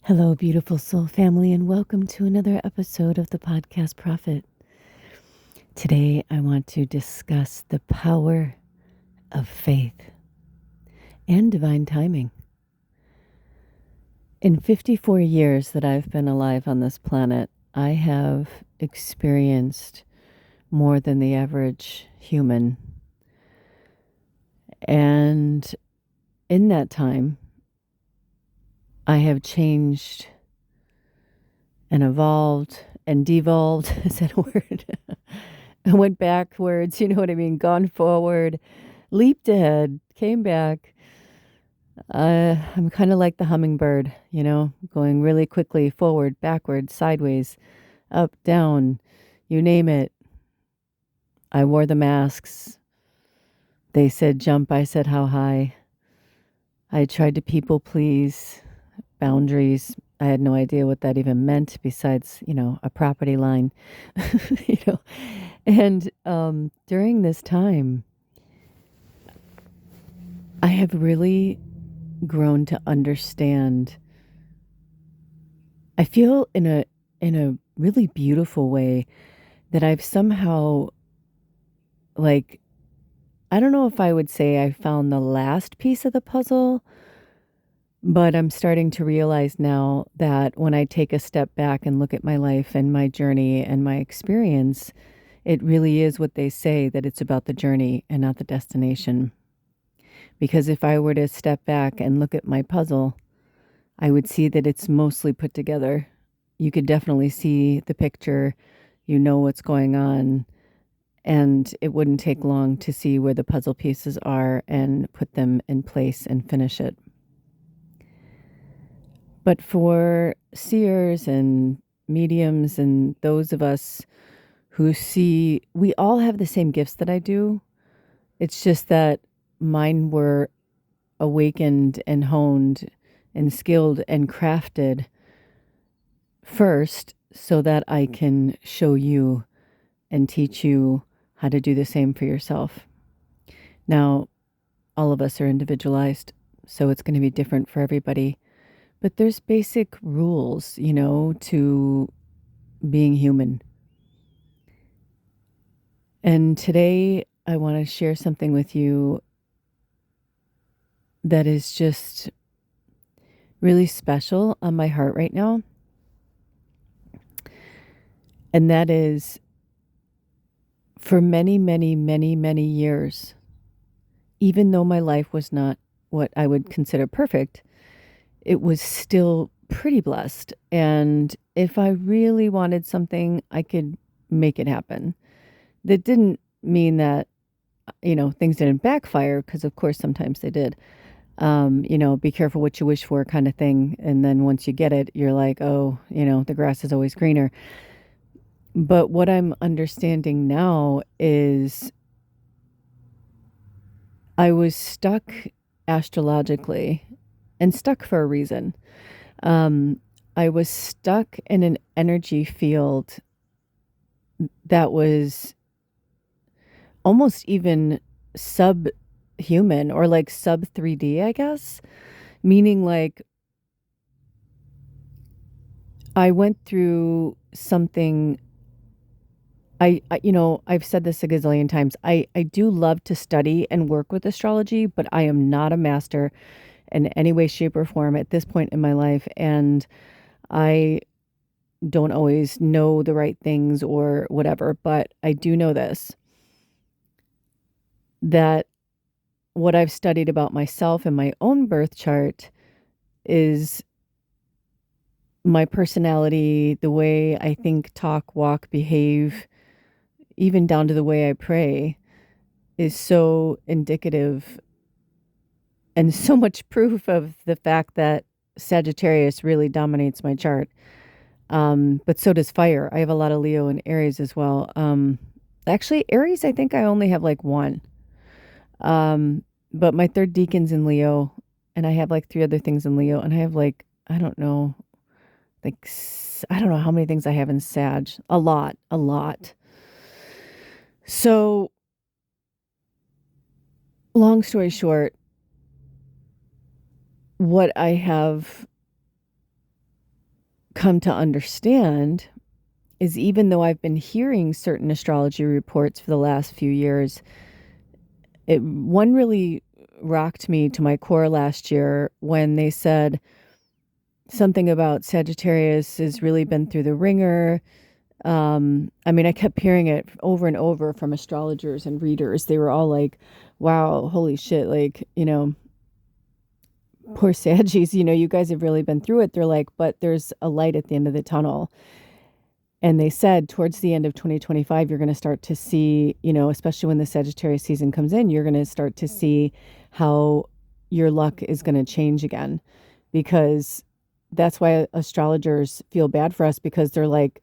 Hello, beautiful soul family, and welcome to another episode of the Podcast Prophet. Today, I want to discuss the power of faith and divine timing. In 54 years that I've been alive on this planet, I have experienced more than the average human. And in that time, I have changed and evolved and devolved. Is that a word? I went backwards, you know what I mean? Gone forward, leaped ahead, came back. I'm kind of like the hummingbird, going really quickly forward, backward, sideways, up, down, you name it. I wore the masks. They said jump, I said how high. I tried to people please, boundaries. I had no idea what that even meant besides, a property line, you know. And during this time, I have really grown to understand. I feel in a really beautiful way that I've somehow, like, I don't know if I would say I found the last piece of the puzzle, but I'm starting to realize now that when I take a step back and look at my life and my journey and my experience, it really is what they say, that it's about the journey and not the destination. Because if I were to step back and look at my puzzle, I would see that it's mostly put together. You could definitely see the picture, you know what's going on, and it wouldn't take long to see where the puzzle pieces are and put them in place and finish it. But for seers and mediums and those of us who see, we all have the same gifts that I do. It's just that mine were awakened and honed and skilled and crafted first so that I can show you and teach you how to do the same for yourself. Now, all of us are individualized, so it's going to be different for everybody. But there's basic rules, to being human. And today I want to share something with you that is just really special on my heart right now. And that is, for many, many, many, many years, even though my life was not what I would consider perfect, it was still pretty blessed. And if I really wanted something, I could make it happen. That didn't mean that, things didn't backfire, because of course sometimes they did. Be careful what you wish for kind of thing. And then once you get it, you're like, oh, the grass is always greener. But what I'm understanding now is I was stuck astrologically, and stuck for a reason. I was stuck in an energy field that was almost even subhuman, or like sub 3D, I guess. Meaning, like, I went through something. I've said this a gazillion times. I do love to study and work with astrology, but I am not a master in any way, shape, or form at this point in my life. And I don't always know the right things or whatever, but I do know this, that what I've studied about myself and my own birth chart is my personality, the way I think, talk, walk, behave, even down to the way I pray, is so indicative and so much proof of the fact that Sagittarius really dominates my chart. But so does fire. I have a lot of Leo and Aries as well. Actually, Aries, I think I only have like one. But my third deacon's in Leo, and I have like three other things in Leo, and I have like, I don't know, I don't know how many things I have in Sag. A lot. So, long story short, what I have come to understand is, even though I've been hearing certain astrology reports for the last few years, one really rocked me to my core last year when they said something about Sagittarius has really been through the ringer. I mean, I kept hearing it over and over from astrologers and readers. They were all like, wow, holy shit, like, poor Saggies, you guys have really been through it. They're like, but there's a light at the end of the tunnel. And they said towards the end of 2025, you're going to start to see, especially when the Sagittarius season comes in, you're going to start to see how your luck is going to change again. Because that's why astrologers feel bad for us, because they're like,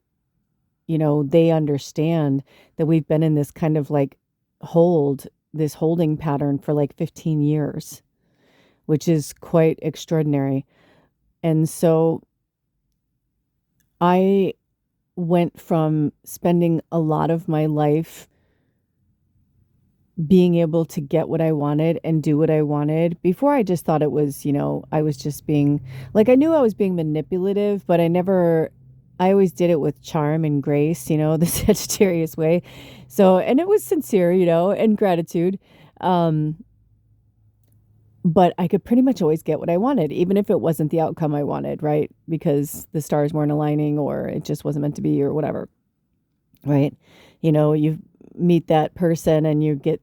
they understand that we've been in this kind of like this holding pattern for like 15 years, which is quite extraordinary. And so I went from spending a lot of my life being able to get what I wanted and do what I wanted. Before, I just thought it was, I was just being like, I knew I was being manipulative, but I always did it with charm and grace, the Sagittarius way. So, and it was sincere, and gratitude. But I could pretty much always get what I wanted, even if it wasn't the outcome I wanted, right? Because the stars weren't aligning, or it just wasn't meant to be, or whatever, right? You meet that person and you get,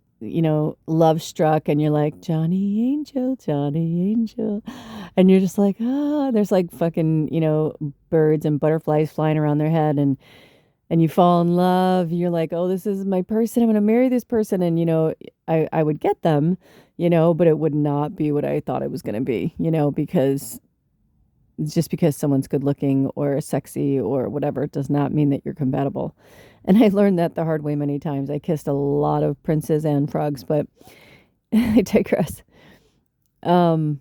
love struck, and you're like, Johnny Angel, Johnny Angel. And you're just like, there's like fucking, birds and butterflies flying around their head, and you fall in love. You're like, oh, this is my person. I'm going to marry this person. And, I would get them, but it would not be what I thought it was going to be, because just because someone's good looking or sexy or whatever does not mean that you're compatible. And I learned that the hard way many times. I kissed a lot of princes and frogs, but I digress. But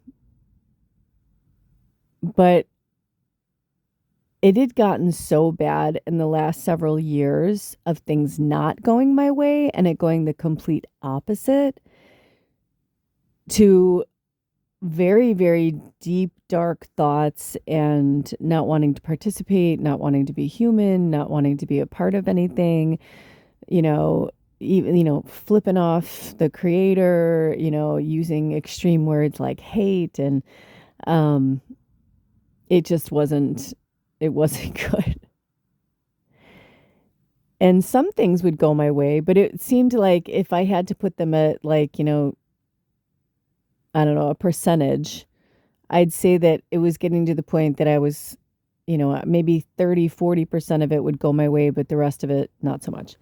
it had gotten so bad in the last several years of things not going my way and it going the complete opposite, to very, very deep, dark thoughts, and not wanting to participate, not wanting to be human, not wanting to be a part of anything, even, flipping off the creator, using extreme words like hate. And it just wasn't good. And some things would go my way, but it seemed like if I had to put them at like, I don't know, a percentage, I'd say that it was getting to the point that I was, maybe 30-40% of it would go my way, but the rest of it, not so much.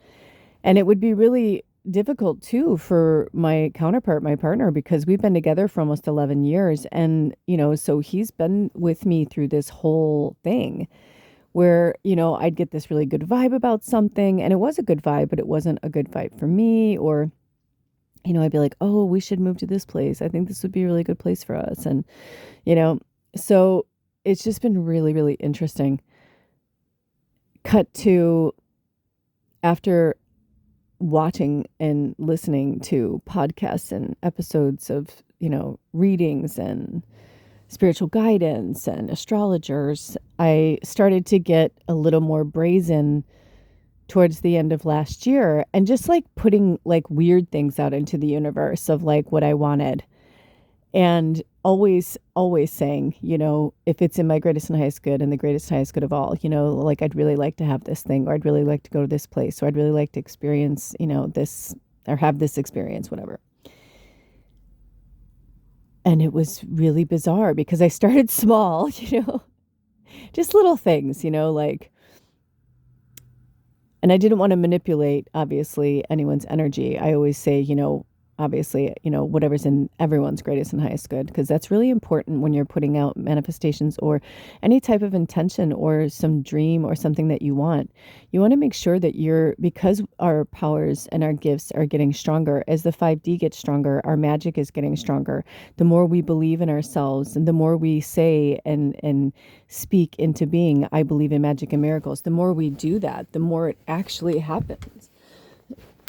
And it would be really difficult too for my counterpart, my partner, because we've been together for almost 11 years. And, so he's been with me through this whole thing where, I'd get this really good vibe about something, and it was a good vibe, but it wasn't a good vibe for me. Or, I'd be like, oh, we should move to this place. I think this would be a really good place for us. And, so it's just been really, really interesting. Cut to after watching and listening to podcasts and episodes of, readings and spiritual guidance and astrologers, I started to get a little more brazen towards the end of last year, and just like putting like weird things out into the universe of like what I wanted, and always saying, if it's in my greatest and highest good and the greatest and highest good of all, like I'd really like to have this thing, or I'd really like to go to this place, or I'd really like to experience, this, or have this experience, whatever. And it was really bizarre because I started small, just little things, like, and I didn't want to manipulate, obviously, anyone's energy. I always say, obviously, whatever's in everyone's greatest and highest good, because that's really important when you're putting out manifestations or any type of intention or some dream or something that you want. You want to make sure that because our powers and our gifts are getting stronger, as the 5D gets stronger, our magic is getting stronger. The more we believe in ourselves, and the more we say and speak into being, I believe in magic and miracles, the more we do that, the more it actually happens.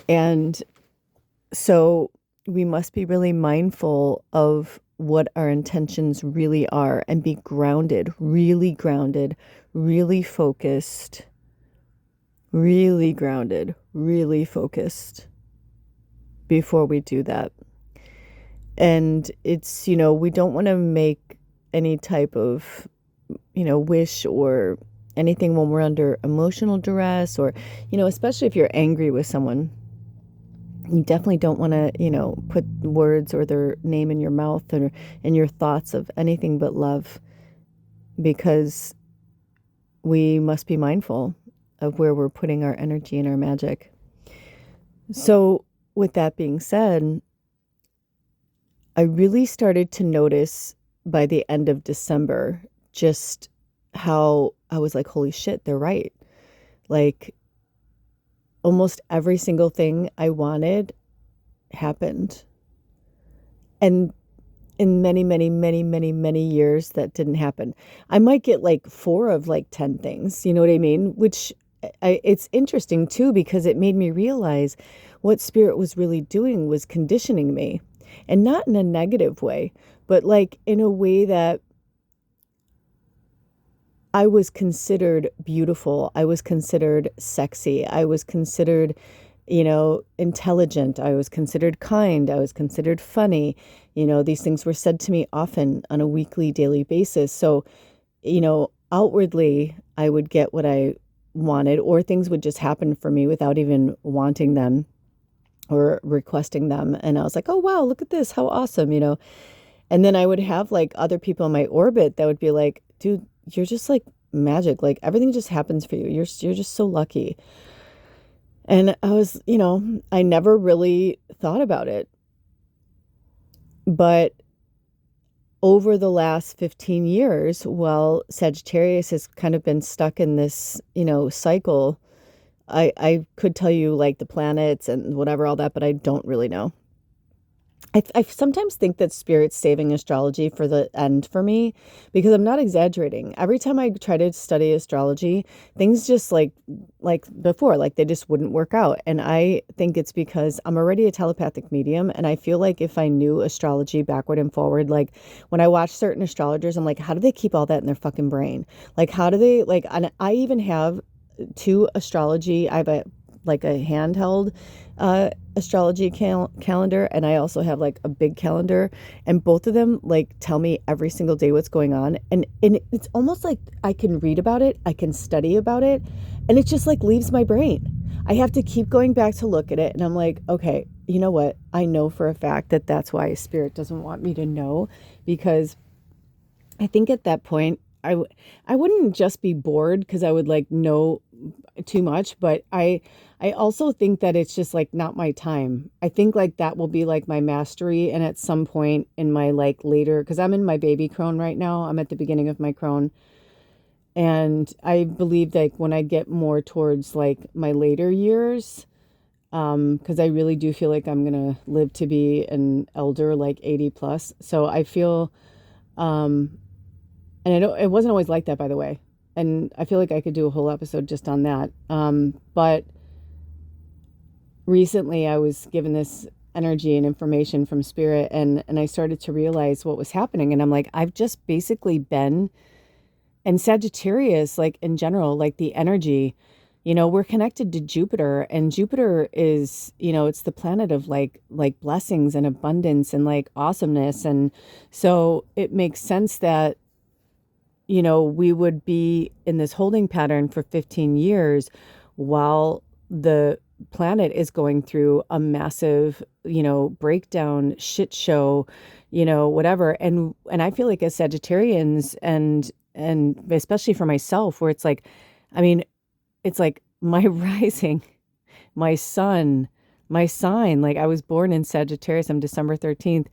And so we must be really mindful of what our intentions really are and be grounded, really focused, really grounded, really focused before we do that. And it's, we don't want to make any type of, wish or anything when we're under emotional duress, or, especially if you're angry with someone. You definitely don't want to, put words or their name in your mouth or in your thoughts of anything but love, because we must be mindful of where we're putting our energy and our magic. So with that being said, I really started to notice by the end of December just how I was like, holy shit, they're right. Like, almost every single thing I wanted happened. And in many, many, many, many, many years, that didn't happen. I might get like 4 of like 10 things, you know what I mean? Which it's interesting too, because it made me realize what Spirit was really doing was conditioning me. And not in a negative way, but like in a way that I was considered beautiful. I was considered sexy. I was considered, intelligent. I was considered kind. I was considered funny. These things were said to me often on a weekly, daily basis. So, outwardly, I would get what I wanted, or things would just happen for me without even wanting them or requesting them. And I was like, oh, wow, look at this. How awesome, And then I would have like other people in my orbit that would be like, dude, you're just like magic. Like everything just happens for you. You're just so lucky. And I was, I never really thought about it. But over the last 15 years, while Sagittarius has kind of been stuck in this, cycle, I could tell you like the planets and whatever, all that, but I don't really know. I sometimes think that Spirit's saving astrology for the end for me, because I'm not exaggerating. Every time I try to study astrology, things just like before, like they just wouldn't work out. And I think it's because I'm already a telepathic medium. And I feel like if I knew astrology backward and forward, like when I watch certain astrologers, I'm like, how do they keep all that in their fucking brain? Like, how do they and I even have 2 astrology. I have a handheld astrology calendar, and I also have like a big calendar, and both of them like tell me every single day what's going on, and it's almost like I can read about it, I can study about it, and it just like leaves my brain. I have to keep going back to look at it, and I'm like, okay, you know what? I know for a fact that that's why Spirit doesn't want me to know, because I think at that point I wouldn't just be bored because I would like know too much, but I also think that it's just like not my time. I think like that will be like my mastery, and at some point in my like later, because I'm in my baby crone right now, I'm at the beginning of my crone, and I believe like when I get more towards like my later years, because I really do feel like I'm gonna live to be an elder, like 80 plus. So I feel and I know it wasn't always like that, by the way. And I feel like I could do a whole episode just on that. But recently I was given this energy and information from Spirit, and I started to realize what was happening. And I'm like, I've just basically been, and Sagittarius, like in general, like the energy, we're connected to Jupiter, and Jupiter is, it's the planet of like blessings and abundance and like awesomeness. And so it makes sense that we would be in this holding pattern for 15 years while the planet is going through a massive, breakdown, shit show, whatever. And I feel like as Sagittarians, and especially for myself, where it's like, I mean, it's like my rising, my sun, my sign, like I was born in Sagittarius, I'm December 13th,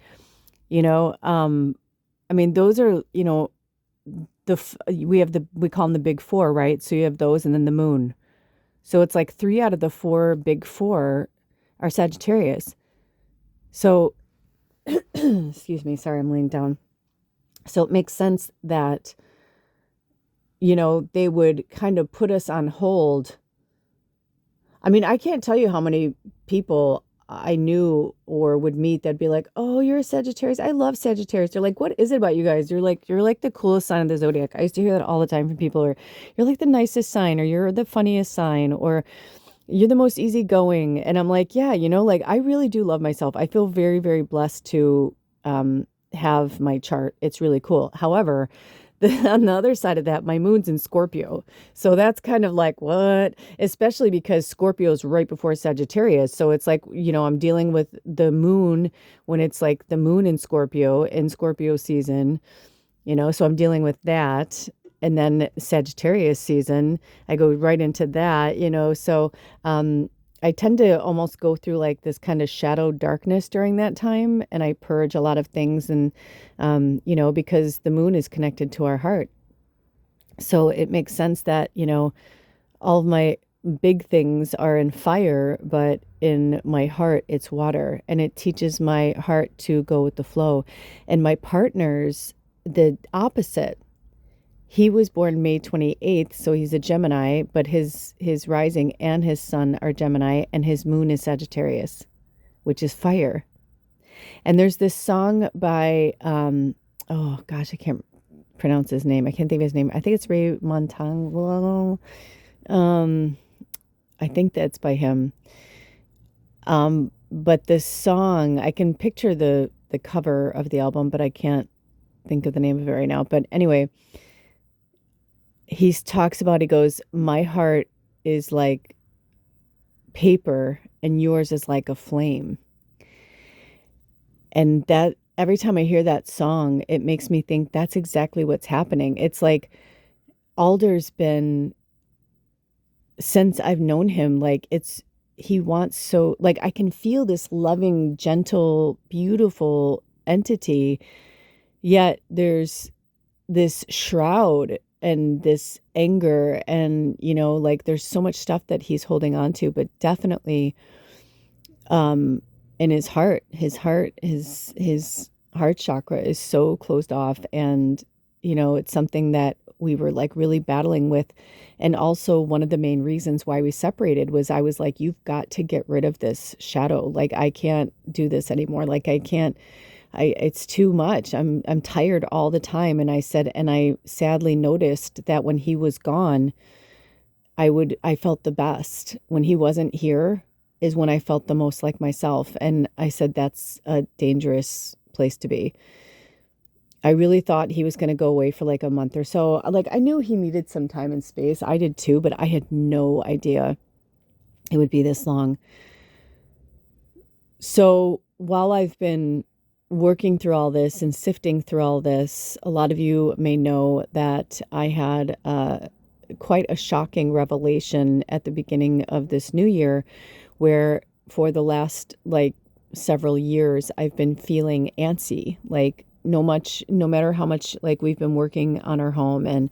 I mean, those are, we call them the big 4, right? So you have those, and then the moon. So it's like 3 out of the 4 big 4 are Sagittarius. So, excuse me, sorry, I'm laying down. So it makes sense that, they would kind of put us on hold. I mean, I can't tell you how many people I knew or would meet that'd be like, "Oh, you're a Sagittarius. I love Sagittarius." They're like, "What is it about you guys? You're like the coolest sign of the zodiac." I used to hear that all the time from people, or "You're like the nicest sign," or "You're the funniest sign," or "You're the most easygoing." And I'm like, "Yeah, like I really do love myself. I feel very, very blessed to have my chart. It's really cool." However, on the other side of that, my moon's in Scorpio. So that's kind of like, what? Especially because Scorpio is right before Sagittarius. So it's like, I'm dealing with the moon when it's like the moon in Scorpio season, so I'm dealing with that. And then Sagittarius season, I go right into that, so I tend to almost go through like this kind of shadow darkness during that time, and I purge a lot of things, and because the moon is connected to our heart. So it makes sense that, all of my big things are in fire, but in my heart, it's water. And it teaches my heart to go with the flow. And my partner's the opposite. He was born May 28th, so he's a Gemini, but his rising and his sun are Gemini, and his moon is Sagittarius, which is fire. And there's this song by, oh gosh, I can't pronounce his name. I can't think of his name. I think it's Ray Montangolo. I think that's by him. But this song, I can picture the cover of the album, but I can't think of the name of it right now. But anyway, he talks about, he goes, "My heart is like paper and yours is like a flame." And that every time I hear that song, it makes me think that's exactly what's happening. It's like Alder's been, since I've known him, like he wants, so like I can feel this loving, gentle, beautiful entity, yet there's this shroud and this anger, and like there's so much stuff that he's holding on to, but definitely in his heart chakra is so closed off, and it's something that we were like really battling with. And also one of the main reasons why we separated was I was like, "You've got to get rid of this shadow. Like I can't do this anymore. Like I can't, it's too much. I'm tired all the time." And I said, and I sadly noticed that when he was gone, I felt the best. When he wasn't here is when I felt the most like myself. And I said, that's a dangerous place to be. I really thought he was going to go away for like a month or so. Like I knew he needed some time and space. I did too, but I had no idea it would be this long. So while I've been working through all this and sifting through all this, a lot of you may know that I had quite a shocking revelation at the beginning of this new year, where for the last like several years, I've been feeling antsy, like no matter how much like we've been working on our home, and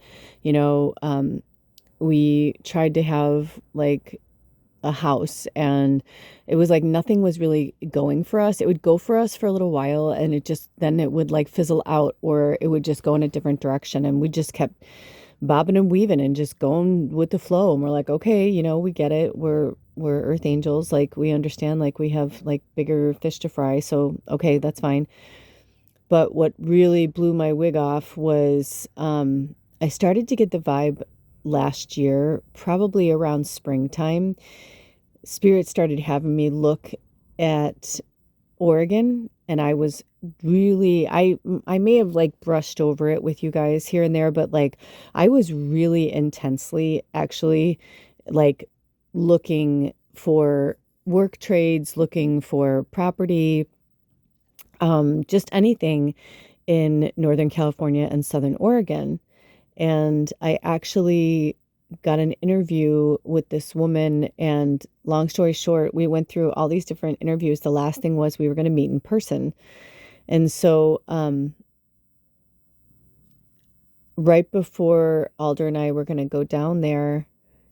we tried to have like a house, and it was like nothing was really going for us. It would go for us for a little while, and then it would like fizzle out, or it would just go in a different direction, and we just kept bobbing and weaving and just going with the flow. And we're like, okay, we get it. We're earth angels. Like we understand, like we have like bigger fish to fry. So, okay, that's fine. But what really blew my wig off was I started to get the vibe last year, probably around springtime. Spirit started having me look at Oregon, and I was really, I may have like brushed over it with you guys here and there, but like I was really intensely actually like looking for work trades, looking for property, just anything in Northern California and Southern Oregon. And I actually got an interview with this woman, and long story short, we went through all these different interviews. The last thing was we were going to meet in person. And so right before Alder and I were going to go down there,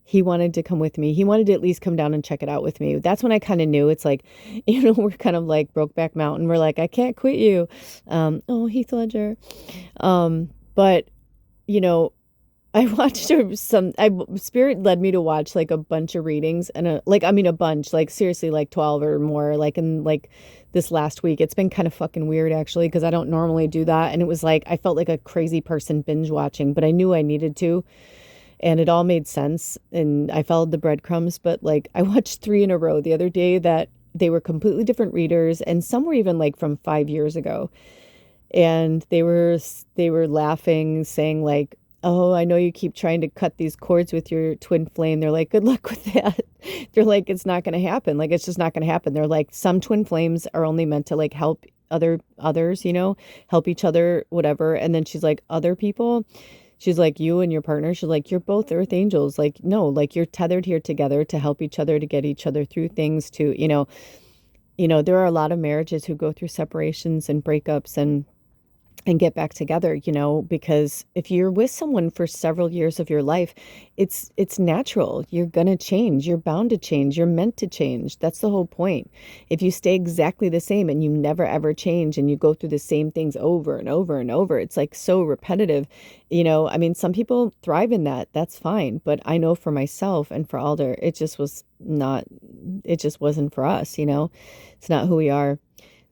he wanted to come with me. He wanted to at least come down and check it out with me. That's when I kind of knew. It's like, we're kind of like Brokeback Mountain. We're like, I can't quit you. Oh, Heath Ledger. But, I watched Spirit led me to watch like a bunch of readings and I mean a bunch, like seriously like 12 or more, like in like this last week. It's been kind of fucking weird actually because I don't normally do that, and it was like I felt like a crazy person binge watching, but I knew I needed to, and it all made sense and I followed the breadcrumbs. But like I watched three in a row the other day that they were completely different readers, and some were even like from 5 years ago, and they were laughing, saying like, "Oh, I know you keep trying to cut these cords with your twin flame." They're like, "Good luck with that." They're like, "It's not going to happen. Like, it's just not going to happen." They're like, "Some twin flames are only meant to like help others, help each other, whatever." And then she's like, "Other people." She's like, "You and your partner." She's like, "You're both earth angels. Like, no, like you're tethered here together to help each other, to get each other through things, to, there are a lot of marriages who go through separations and breakups and get back together, because if you're with someone for several years of your life, it's natural. You're going to change. You're bound to change. You're meant to change. That's the whole point. If you stay exactly the same and you never ever change and you go through the same things over and over and over, it's like so repetitive. I mean, some people thrive in that. That's fine. But I know for myself and for Alder, it just wasn't for us, It's not who we are.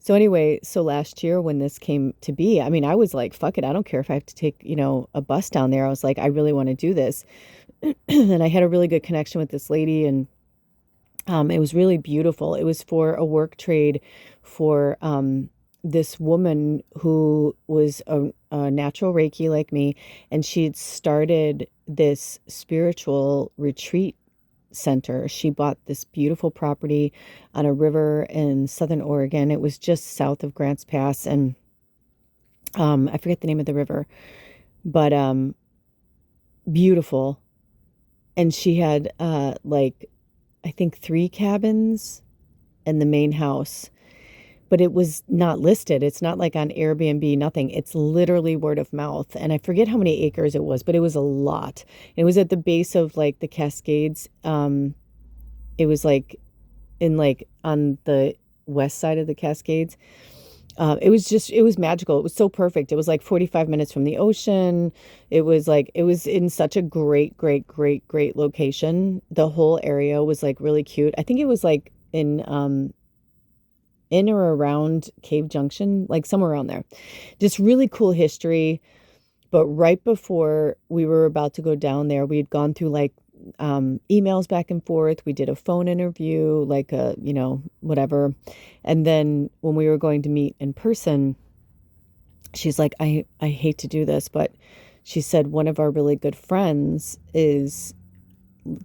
So anyway, so last year when this came to be, I mean, I was like, fuck it. I don't care if I have to take, a bus down there. I was like, I really want to do this. And I had a really good connection with this lady, and it was really beautiful. It was for a work trade for this woman who was a natural Reiki like me, and she'd started this spiritual retreat center. She bought this beautiful property on a river in Southern Oregon. It was just south of Grants Pass, and I forget the name of the river, but beautiful. And she had like I think 3 cabins in the main house, but it was not listed. It's not like on Airbnb, nothing. It's literally word of mouth. And I forget how many acres it was, but it was a lot. It was at the base of like the Cascades. It was like on the west side of the Cascades. It was magical. It was so perfect. It was like 45 minutes from the ocean. It was in such a great, great, great, great location. The whole area was like really cute. I think it was like in or around Cave Junction, like somewhere around there. Just really cool history. But right before we were about to go down there, we had gone through like emails back and forth. We did a phone interview, like whatever. And then when we were going to meet in person, she's like, I hate to do this, but she said one of our really good friends is,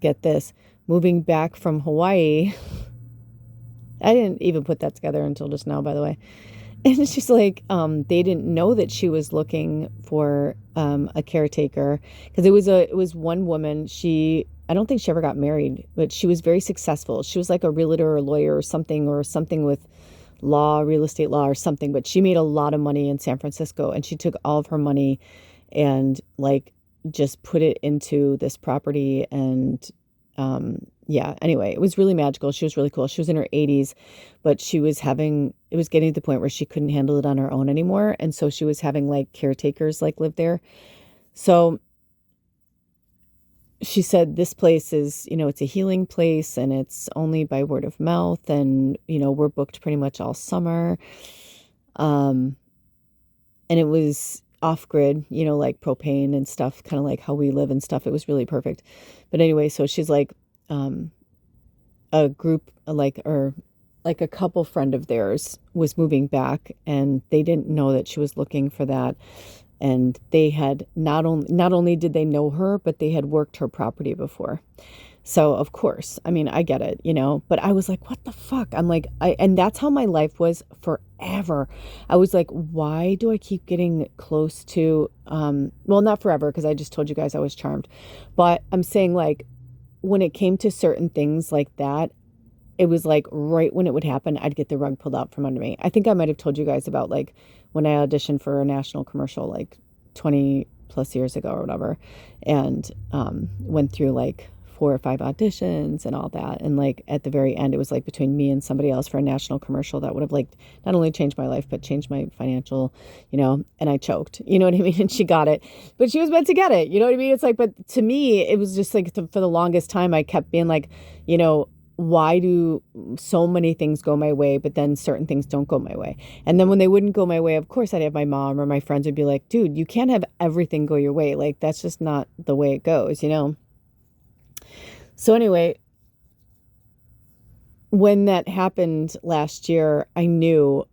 get this, moving back from Hawaii. I didn't even put that together until just now, by the way. And she's like, they didn't know that she was looking for a caretaker, because it was one woman. I don't think she ever got married, but she was very successful. She was like a realtor or a lawyer or something with real estate law or something. But she made a lot of money in San Francisco, and she took all of her money and like just put it into this property. And yeah, anyway, it was really magical. She was really cool. She was in her 80s, but it was getting to the point where she couldn't handle it on her own anymore. And so she was having like caretakers like live there. So she said this place is, it's a healing place, and it's only by word of mouth, and, we're booked pretty much all summer. And it was off grid, like propane and stuff, kind of like how we live and stuff. It was really perfect. But anyway, so she's like, a group or like a couple friend of theirs was moving back, and they didn't know that she was looking for that. And they had not only did they know her, but they had worked her property before. So of course, I mean, I get it, but I was like, what the fuck? I'm like, and that's how my life was forever. I was like, why do I keep getting close to, well, not forever, because I just told you guys I was charmed, but I'm saying like, when it came to certain things like that, it was like right when it would happen, I'd get the rug pulled out from under me. I think I might have told you guys about like when I auditioned for a national commercial like 20 plus years ago or whatever, and went through like 4 or 5 auditions and all that. And like at the very end, it was like between me and somebody else for a national commercial that would have like not only changed my life, but changed my financial, and I choked, you know what I mean? And she got it, but she was meant to get it. You know what I mean? It's like, but to me, it was just like for the longest time, I kept being like, why do so many things go my way, but then certain things don't go my way? And then when they wouldn't go my way, of course, I'd have my mom or my friends would be like, dude, you can't have everything go your way. Like, that's just not the way it goes, So anyway, when that happened last year, I knew,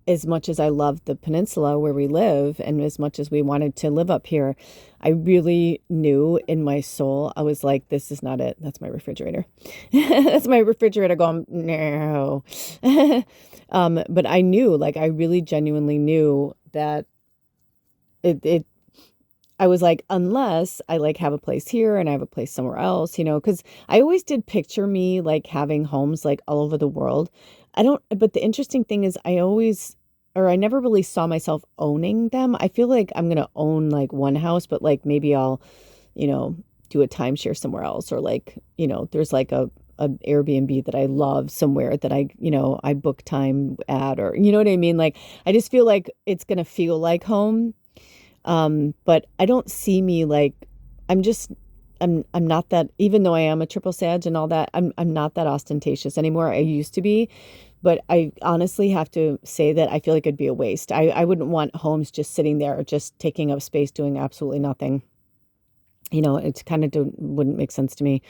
as much as I loved the peninsula where we live and as much as we wanted to live up here, I really knew in my soul, I was like, this is not it. That's my refrigerator. That's my refrigerator going, no. But I knew, like, I really genuinely knew that I was like, unless I like have a place here and I have a place somewhere else, because I always did picture me like having homes like all over the world. But the interesting thing is I never really saw myself owning them. I feel like I'm going to own like one house, but like maybe I'll, do a timeshare somewhere else, or like, there's like a Airbnb that I love somewhere that I book time at, or, you know what I mean? Like, I just feel like it's going to feel like home. But I don't see me like, I'm not that, even though I am a triple Sag and all that, I'm not that ostentatious anymore. I used to be, but I honestly have to say that I feel like it'd be a waste. I wouldn't want homes just sitting there, just taking up space, doing absolutely nothing. It kind of wouldn't make sense to me.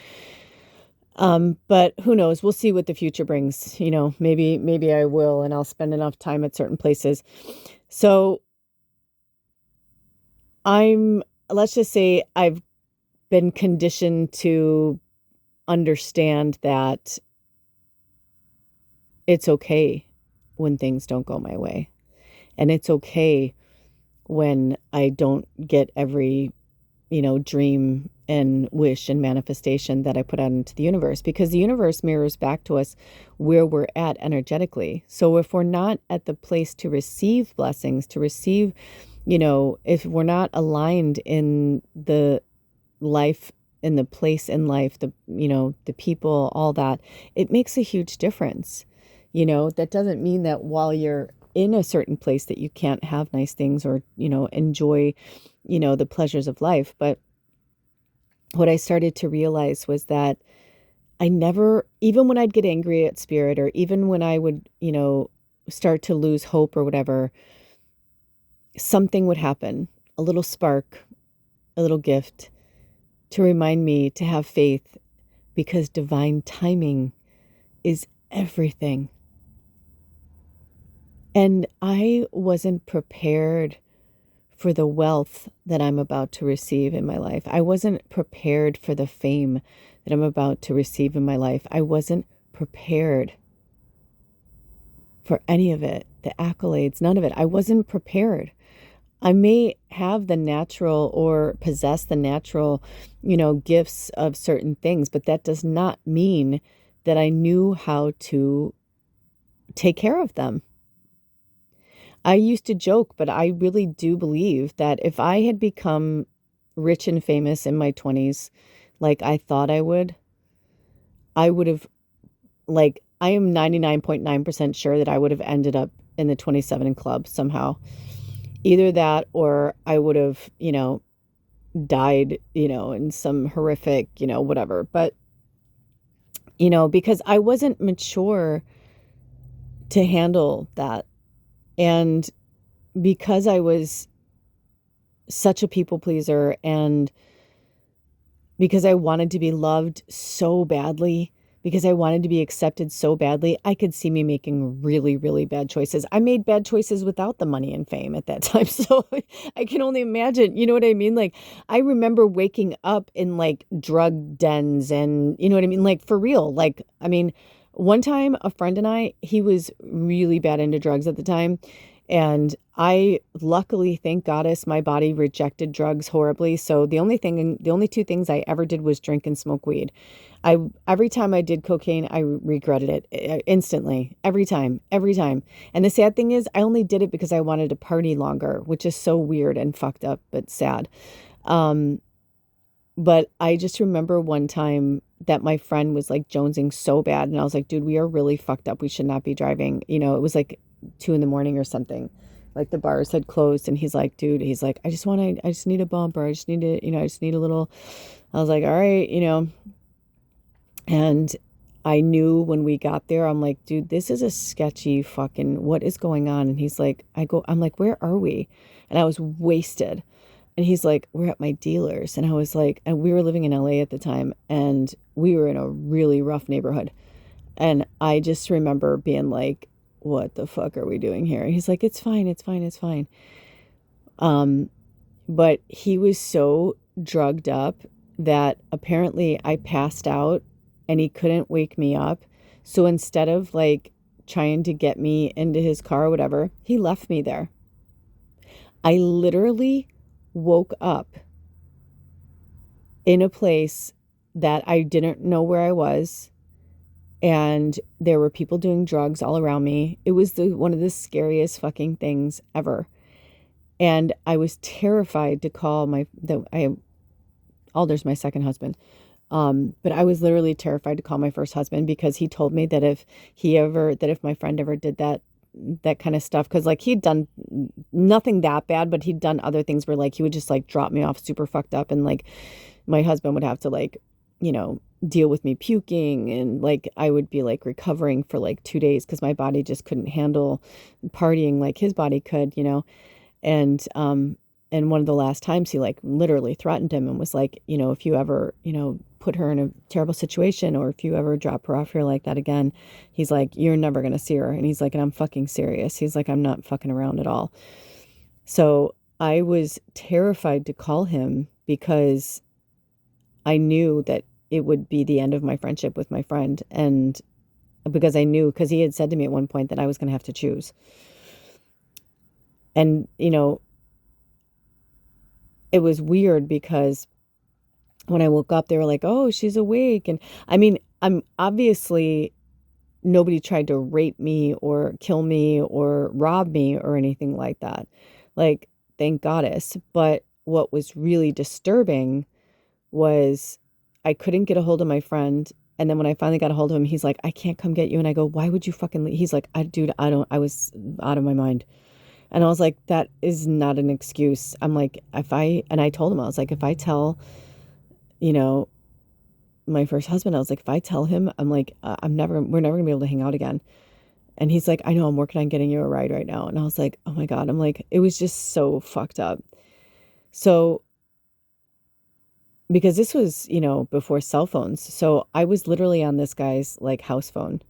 But who knows? We'll see what the future brings. Maybe I will, and I'll spend enough time at certain places. So let's just say I've been conditioned to understand that it's okay when things don't go my way. And it's okay when I don't get every, dream and wish and manifestation that I put out into the universe, because the universe mirrors back to us where we're at energetically. So if we're not at the place to receive blessings, to receive, if we're not aligned in the life, in the place in life, the people, all that, it makes a huge difference. That doesn't mean that while you're in a certain place that you can't have nice things or, enjoy, the pleasures of life. But what I started to realize was that I never, even when I'd get angry at spirit, or even when I would, start to lose hope or whatever, something would happen, a little spark, a little gift to remind me to have faith, because divine timing is everything. And I wasn't prepared for the wealth that I'm about to receive in my life. I wasn't prepared for the fame that I'm about to receive in my life. I wasn't prepared for any of it, the accolades, none of it. I wasn't prepared. I may have the natural or possess the natural, gifts of certain things, but that does not mean that I knew how to take care of them. I used to joke, but I really do believe that if I had become rich and famous in my 20s, like I thought I would have, like, I am 99.9% sure that I would have ended up in the 27 Club somehow. Either that, or I would have, died, in some horrific, whatever. But, because I wasn't mature to handle that. And because I was such a people pleaser, and because I wanted to be loved so badly, because I wanted to be accepted so badly, I could see me making really, really bad choices. I made bad choices without the money and fame at that time. So I can only imagine, you know what I mean? Like, I remember waking up in like drug dens and, you know what I mean? Like, for real. Like, I mean, one time a friend and I, he was really bad into drugs at the time. And I luckily, thank goddess, my body rejected drugs horribly. So the only two things I ever did was drink and smoke weed. Every time I did cocaine, I regretted it instantly, every time. And the sad thing is, I only did it because I wanted to party longer, which is so weird and fucked up, but sad. But I just remember one time that my friend was like jonesing so bad. And I was like, dude, we are really fucked up. We should not be driving. It was like 2 in the morning or something. Like the bars had closed. And he's like, dude, he's like, I just need a bumper. I just need to, I just need a little. I was like, all right, And I knew when we got there, I'm like, dude, this is a sketchy fucking, what is going on? And he's like, I'm like, where are we? And I was wasted. And he's like, we're at my dealer's. And I was like, and we were living in LA at the time, and we were in a really rough neighborhood. And I just remember being like, what the fuck are we doing here? And he's like, it's fine, it's fine, it's fine. Um, but he was so drugged up that apparently I passed out and he couldn't wake me up. So instead of like trying to get me into his car or whatever, he left me there. I literally woke up in a place that I didn't know where I was, and there were people doing drugs all around me. It was one of the scariest fucking things ever. And I was terrified to call Alder's my second husband. But I was literally terrified to call my first husband because he told me that if my friend ever did that kind of stuff, because like he'd done nothing that bad, but he'd done other things where like he would just like drop me off super fucked up, and like my husband would have to like, deal with me puking, and like I would be like recovering for like 2 days because my body just couldn't handle partying like his body could, and one of the last times he like literally threatened him and was like, if you ever, put her in a terrible situation, or if you ever drop her off here like that again, he's like, you're never going to see her. And he's like, and I'm fucking serious. He's like, I'm not fucking around at all. So I was terrified to call him because I knew that it would be the end of my friendship with my friend. And because he had said to me at one point that I was going to have to choose. And, it was weird because when I woke up, they were like, oh, she's awake. And I mean, I'm obviously nobody tried to rape me or kill me or rob me or anything like that. Like, thank goddess. But what was really disturbing was I couldn't get a hold of my friend. And then when I finally got a hold of him, he's like, I can't come get you. And I go, why would you fucking leave? He's like, dude, I was out of my mind. And I was like, that is not an excuse. I'm like, and I told him, I was like, if I tell, you know, my first husband, I was like, if I tell him, I'm like, we're never gonna be able to hang out again. And he's like, I know, I'm working on getting you a ride right now. And I was like, oh my God. I'm like, it was just so fucked up. So, because this was, before cell phones. So I was literally on this guy's like house phone.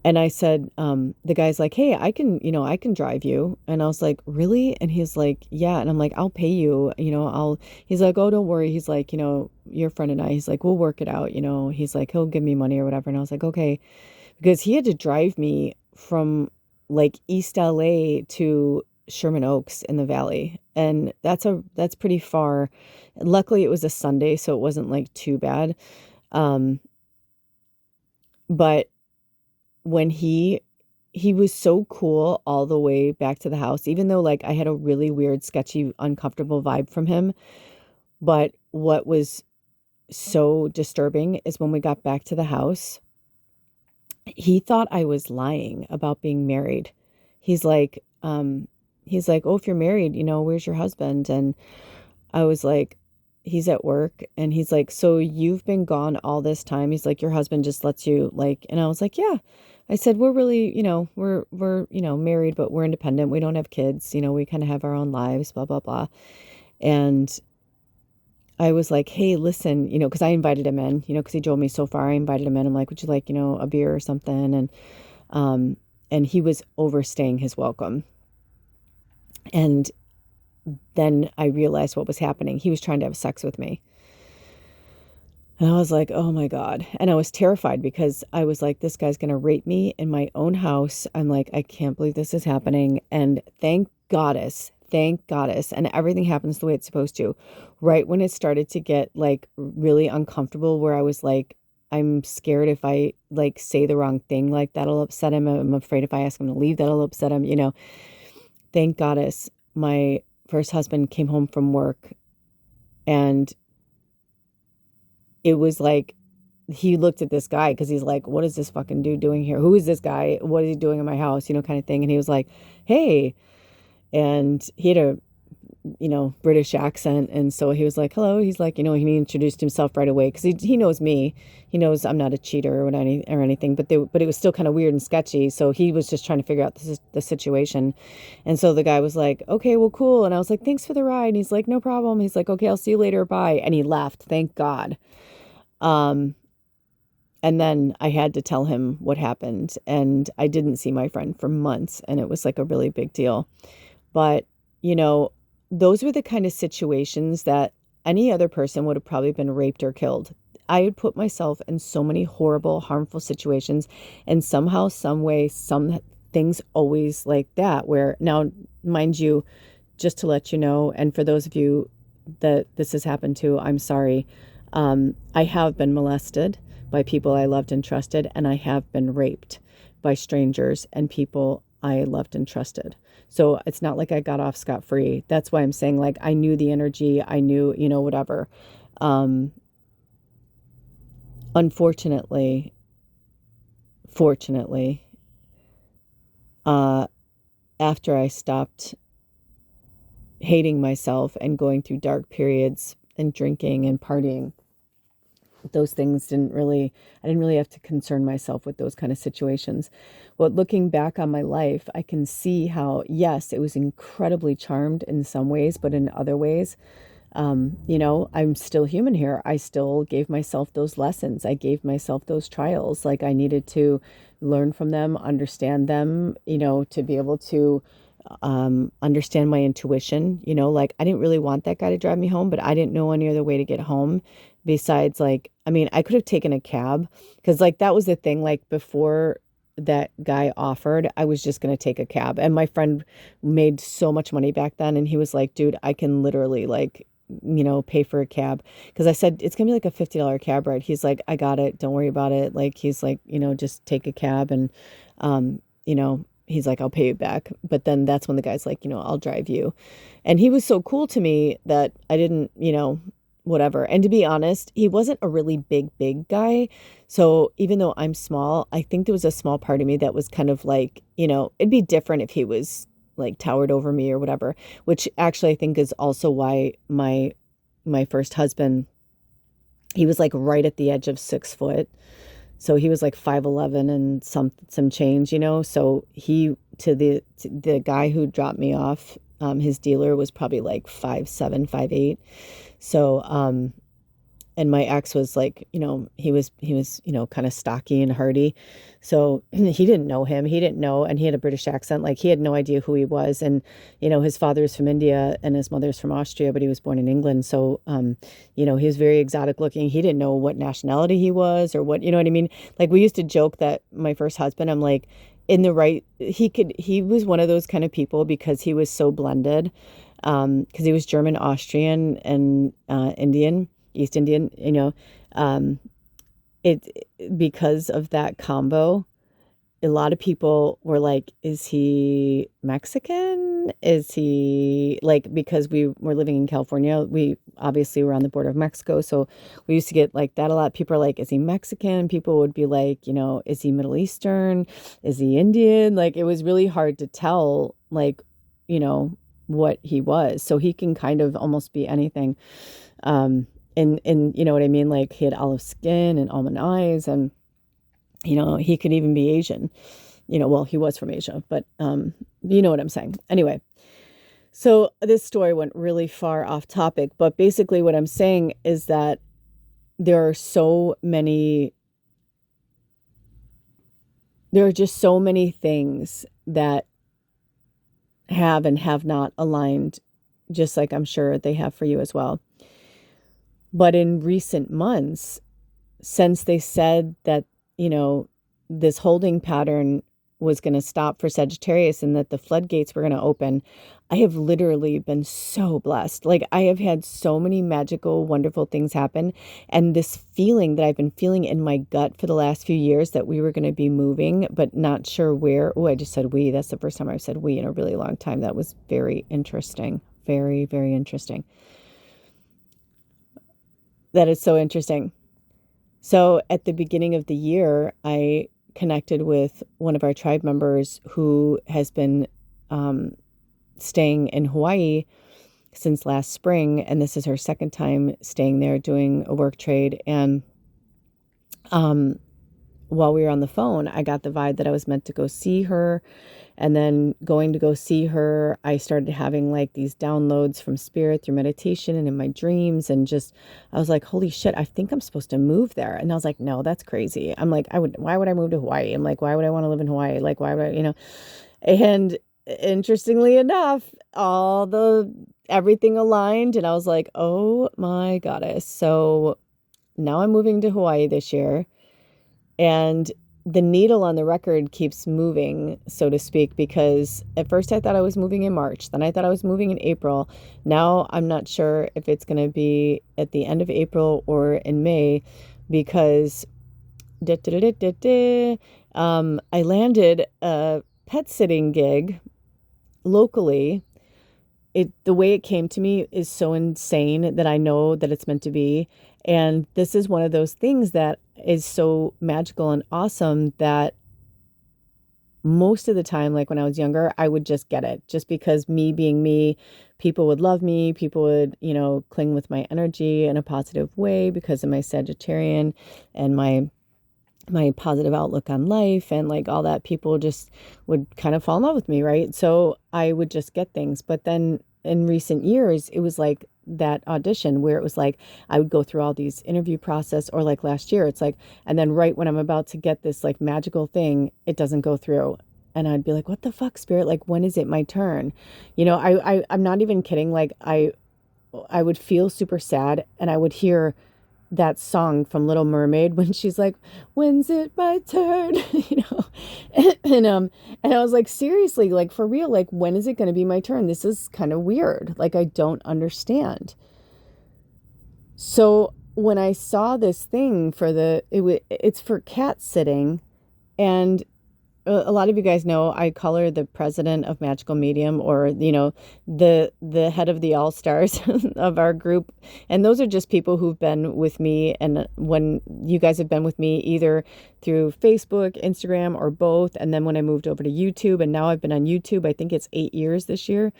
And I said, the guy's like, hey, I can drive you. And I was like, really? And he's like, yeah. And I'm like, I'll pay you, he's like, oh, don't worry. He's like, your friend and I, he's like, we'll work it out. He's like, he'll give me money or whatever. And I was like, okay. Because he had to drive me from like East LA to Sherman Oaks in the Valley. And that's pretty far. Luckily it was a Sunday, so it wasn't like too bad. Um, but when he was so cool all the way back to the house, even though like I had a really weird, sketchy, uncomfortable vibe from him. But what was so disturbing is when we got back to the house, he thought I was lying about being married. He's like, oh, if you're married, where's your husband? And I was like, he's at work. And he's like, so you've been gone all this time? He's like, your husband just lets you like, and I was like, yeah. I said, we're really, we're, married, but we're independent. We don't have kids, we kind of have our own lives, blah, blah, blah. And I was like, hey, listen, because I invited him in, because he drove me so far. I invited him in. I'm like, would you like, a beer or something? And he was overstaying his welcome. And then I realized what was happening. He was trying to have sex with me. And I was like, oh my God. And I was terrified because I was like, this guy's going to rape me in my own house. I'm like, I can't believe this is happening. And thank goddess. And everything happens the way it's supposed to. Right when it started to get like really uncomfortable, where I was like, I'm scared if I like say the wrong thing, like that'll upset him. I'm afraid if I ask him to leave, that'll upset him, Thank goddess. My first husband came home from work, and it was like, he looked at this guy because he's like, what is this fucking dude doing here? Who is this guy? What is he doing in my house? Kind of thing. And he was like, hey. And he had a, British accent. And so he was like, hello. He's like, he introduced himself right away because he knows me. He knows I'm not a cheater or anything, but it was still kind of weird and sketchy. So he was just trying to figure out the situation. And so the guy was like, okay, well, cool. And I was like, thanks for the ride. And he's like, no problem. He's like, okay, I'll see you later. Bye. And he left. Thank God. And then I had to tell him what happened, and I didn't see my friend for months, and it was like a really big deal. But, those were the kind of situations that any other person would have probably been raped or killed. I had put myself in so many horrible, harmful situations, and somehow, some way, some things always like that, where now, mind you, just to let you know, and for those of you that this has happened to, I'm sorry. I have been molested by people I loved and trusted, and I have been raped by strangers and people I loved and trusted. So it's not like I got off scot-free. That's why I'm saying, like, I knew the energy, I knew, whatever. Unfortunately, fortunately, after I stopped hating myself and going through dark periods and drinking and partying, those things I didn't really have to concern myself with those kind of situations. But looking back on my life, I can see how, yes, it was incredibly charmed in some ways, but in other ways, I'm still human here. I still gave myself those lessons. I gave myself those trials. Like, I needed to learn from them, understand them, to be able to understand my intuition. Like, I didn't really want that guy to drive me home, but I didn't know any other way to get home besides, like, I mean, I could have taken a cab because, like, that was the thing. Like, before that guy offered, I was just going to take a cab. And my friend made so much money back then. And he was like, dude, I can literally, like, pay for a cab. Because I said, it's going to be like a $50 cab ride. He's like, I got it. Don't worry about it. Like, he's like, just take a cab. And, he's like, I'll pay you back. But then that's when the guy's like, I'll drive you. And he was so cool to me that I didn't, whatever. And to be honest, he wasn't a really big guy. So even though I'm small, I think there was a small part of me that was kind of like, it'd be different if he was like towered over me or whatever, which actually I think is also why my first husband, he was like right at the edge of 6 foot. So he was like 5'11" and some change, so to the guy who dropped me off, his dealer was probably like 5'7", 5'8". So, and my ex was like, he was, kind of stocky and hardy. So he didn't know him. He didn't know, and he had a British accent. Like, he had no idea who he was. And, his father's from India and his mother's from Austria, but he was born in England. So, he was very exotic looking. He didn't know what nationality he was or what, you know what I mean? Like, we used to joke that my first husband, I'm like, he was one of those kind of people because he was so blended. Because he was German, Austrian, and Indian, East Indian, because of that combo, a lot of people were like, is he Mexican? Is he, like, because we were living in California, we obviously were on the border of Mexico. So we used to get like that a lot. People are like, is he Mexican? People would be like, is he Middle Eastern? Is he Indian? Like, it was really hard to tell, like, what he was. So he can kind of almost be anything. And you know what I mean? Like, he had olive skin and almond eyes, and, he could even be Asian, well, he was from Asia, but, you know what I'm saying? Anyway, so this story went really far off topic, but basically what I'm saying is that there are just so many things that have and have not aligned, just like I'm sure they have for you as well. But in recent months, since they said that, this holding pattern was going to stop for Sagittarius and that the floodgates were going to open, I have literally been so blessed. Like, I have had so many magical, wonderful things happen. And this feeling that I've been feeling in my gut for the last few years that we were going to be moving, but not sure where. Oh, I just said we. That's the first time I've said we in a really long time. That was very interesting. Very, very interesting. That is so interesting. So at the beginning of the year, I connected with one of our tribe members who has been staying in Hawaii since last spring, and this is her second time staying there doing a work trade. And while we were on the phone, I got the vibe that I was meant to go see her. And then going to go see her, I started having like these downloads from spirit through meditation and in my dreams. And just, I was like, holy shit, I think I'm supposed to move there. And I was like, no, that's crazy. I'm like, why would I move to Hawaii? I'm like, why would I want to live in Hawaii? Like, why would I? And interestingly enough, everything aligned. And I was like, oh my goddess. So now I'm moving to Hawaii this year. And the needle on the record keeps moving, so to speak, because at first I thought I was moving in March. Then I thought I was moving in April. Now I'm not sure if it's going to be at the end of April or in May, because I landed a pet sitting gig locally. The way it came to me is so insane that I know that it's meant to be. And this is one of those things that is so magical and awesome that most of the time, like when I was younger, I would just get it just because me being me, people would love me. People would, cling with my energy in a positive way because of my Sagittarian and my positive outlook on life and like all that. People just would kind of fall in love with me, right? So I would just get things. But then in recent years, it was like that audition where it was like I would go through all these interview process, or like last year, it's like, and then right when I'm about to get this like magical thing, it doesn't go through. And I'd be like, what the fuck, spirit? Like, when is it my turn? I'm not even kidding. Like I would feel super sad and I would hear that song from Little Mermaid when she's like, when's it my turn? And I was like, seriously, like for real, like when is it going to be my turn? This is kind of weird. Like I don't understand. So when I saw this thing it's for cat sitting, and a lot of you guys know I call her the president of Magical Medium, or the head of the all-stars of our group. And those are just people who've been with me, and when you guys have been with me either through Facebook, Instagram, or both. And then when I moved over to YouTube, and now I've been on YouTube, I think it's 8 years this year,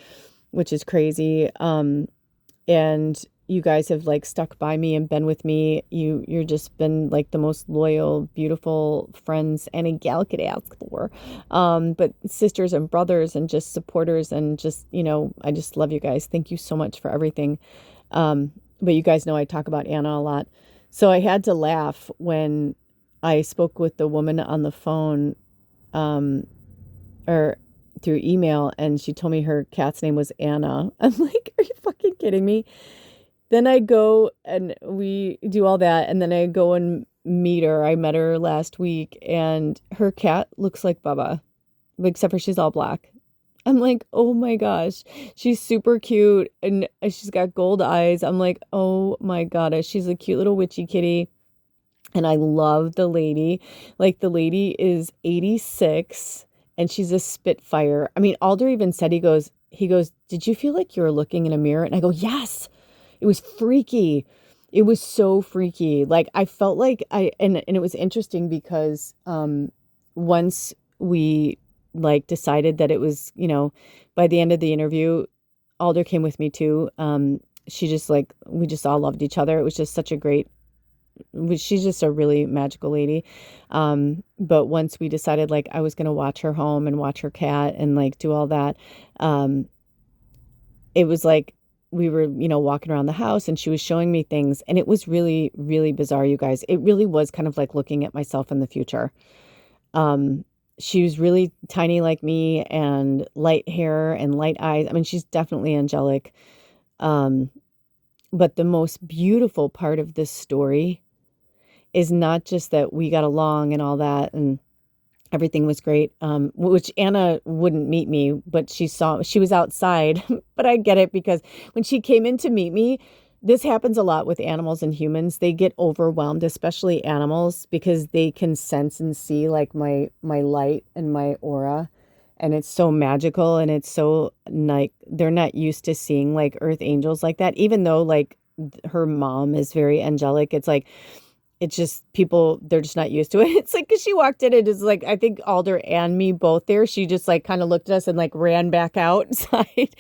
which is crazy. And you guys have like stuck by me and been with me. You're just been like the most loyal, beautiful friends any gal could ask for. But sisters and brothers and just supporters, and just, I just love you guys. Thank you so much for everything. But you guys know I talk about Anna a lot. So I had to laugh when I spoke with the woman on the phone, or through email, and she told me her cat's name was Anna. I'm like, are you fucking kidding me? Then I go and we do all that, and then I go and meet her. I met her last week, and her cat looks like Bubba, except for she's all black. I'm like, oh my gosh, she's super cute, and she's got gold eyes. I'm like, oh my gosh, she's a cute little witchy kitty. And I love the lady. Like, the lady is 86 and she's a spitfire. I mean, Alder even said, he goes, did you feel like you were looking in a mirror? And I go, yes. It was freaky. It was so freaky. Like I felt like and it was interesting because once we like decided that it was, by the end of the interview, Alder came with me too. She just like, we just all loved each other. It was just such a great, she's just a really magical lady. But once we decided like I was going to watch her home and watch her cat and like do all that, it was like, we were, walking around the house and she was showing me things, and it was really, really bizarre, you guys. It really was kind of like looking at myself in the future. She was really tiny like me, and light hair and light eyes. I mean, she's definitely angelic. But the most beautiful part of this story is not just that we got along and all that, and everything was great, which Anna wouldn't meet me, but she was outside. But I get it, because when she came in to meet me, this happens a lot with animals and humans. They get overwhelmed, especially animals, because they can sense and see like my light and my aura. And it's so magical, and it's so like, they're not used to seeing like earth angels like that, even though like her mom is very angelic. It's like, it's just people, they're just not used to it. It's like, because she walked in, and it's like, I think Alder and me both there. She just like kind of looked at us and like ran back outside.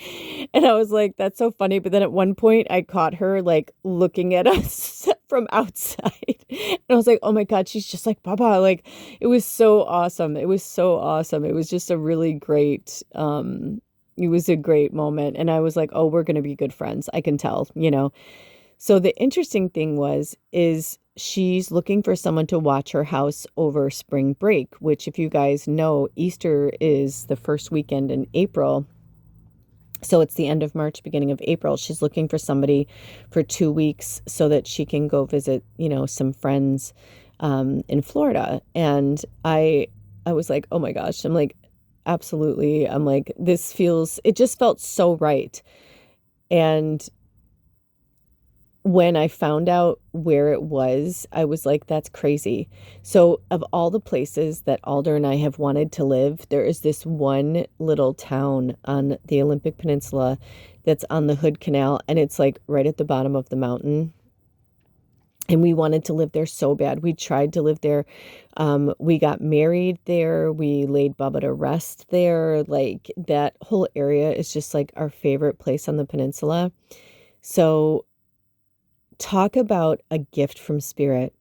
And I was like, that's so funny. But then at one point I caught her like looking at us from outside. And I was like, oh my God, she's just like Baba. Like, it was so awesome. It was so awesome. It was just a really great, it was a great moment. And I was like, oh, we're going to be good friends. I can tell. So the interesting thing is she's looking for someone to watch her house over spring break, which, if you guys know, Easter is the first weekend in April. So it's the end of March, beginning of April. She's looking for somebody for 2 weeks so that she can go visit, some friends in Florida. And I was like, oh my gosh, I'm like, absolutely. I'm like, it just felt so right. And when I found out where it was, I was like, that's crazy. So of all the places that Alder and I have wanted to live, there is this one little town on the Olympic Peninsula that's on the Hood Canal, and it's like right at the bottom of the mountain. And we wanted to live there so bad. We tried to live there. We got married there. We laid Bubba to rest there. Like, that whole area is just like our favorite place on the peninsula. So talk about a gift from spirit,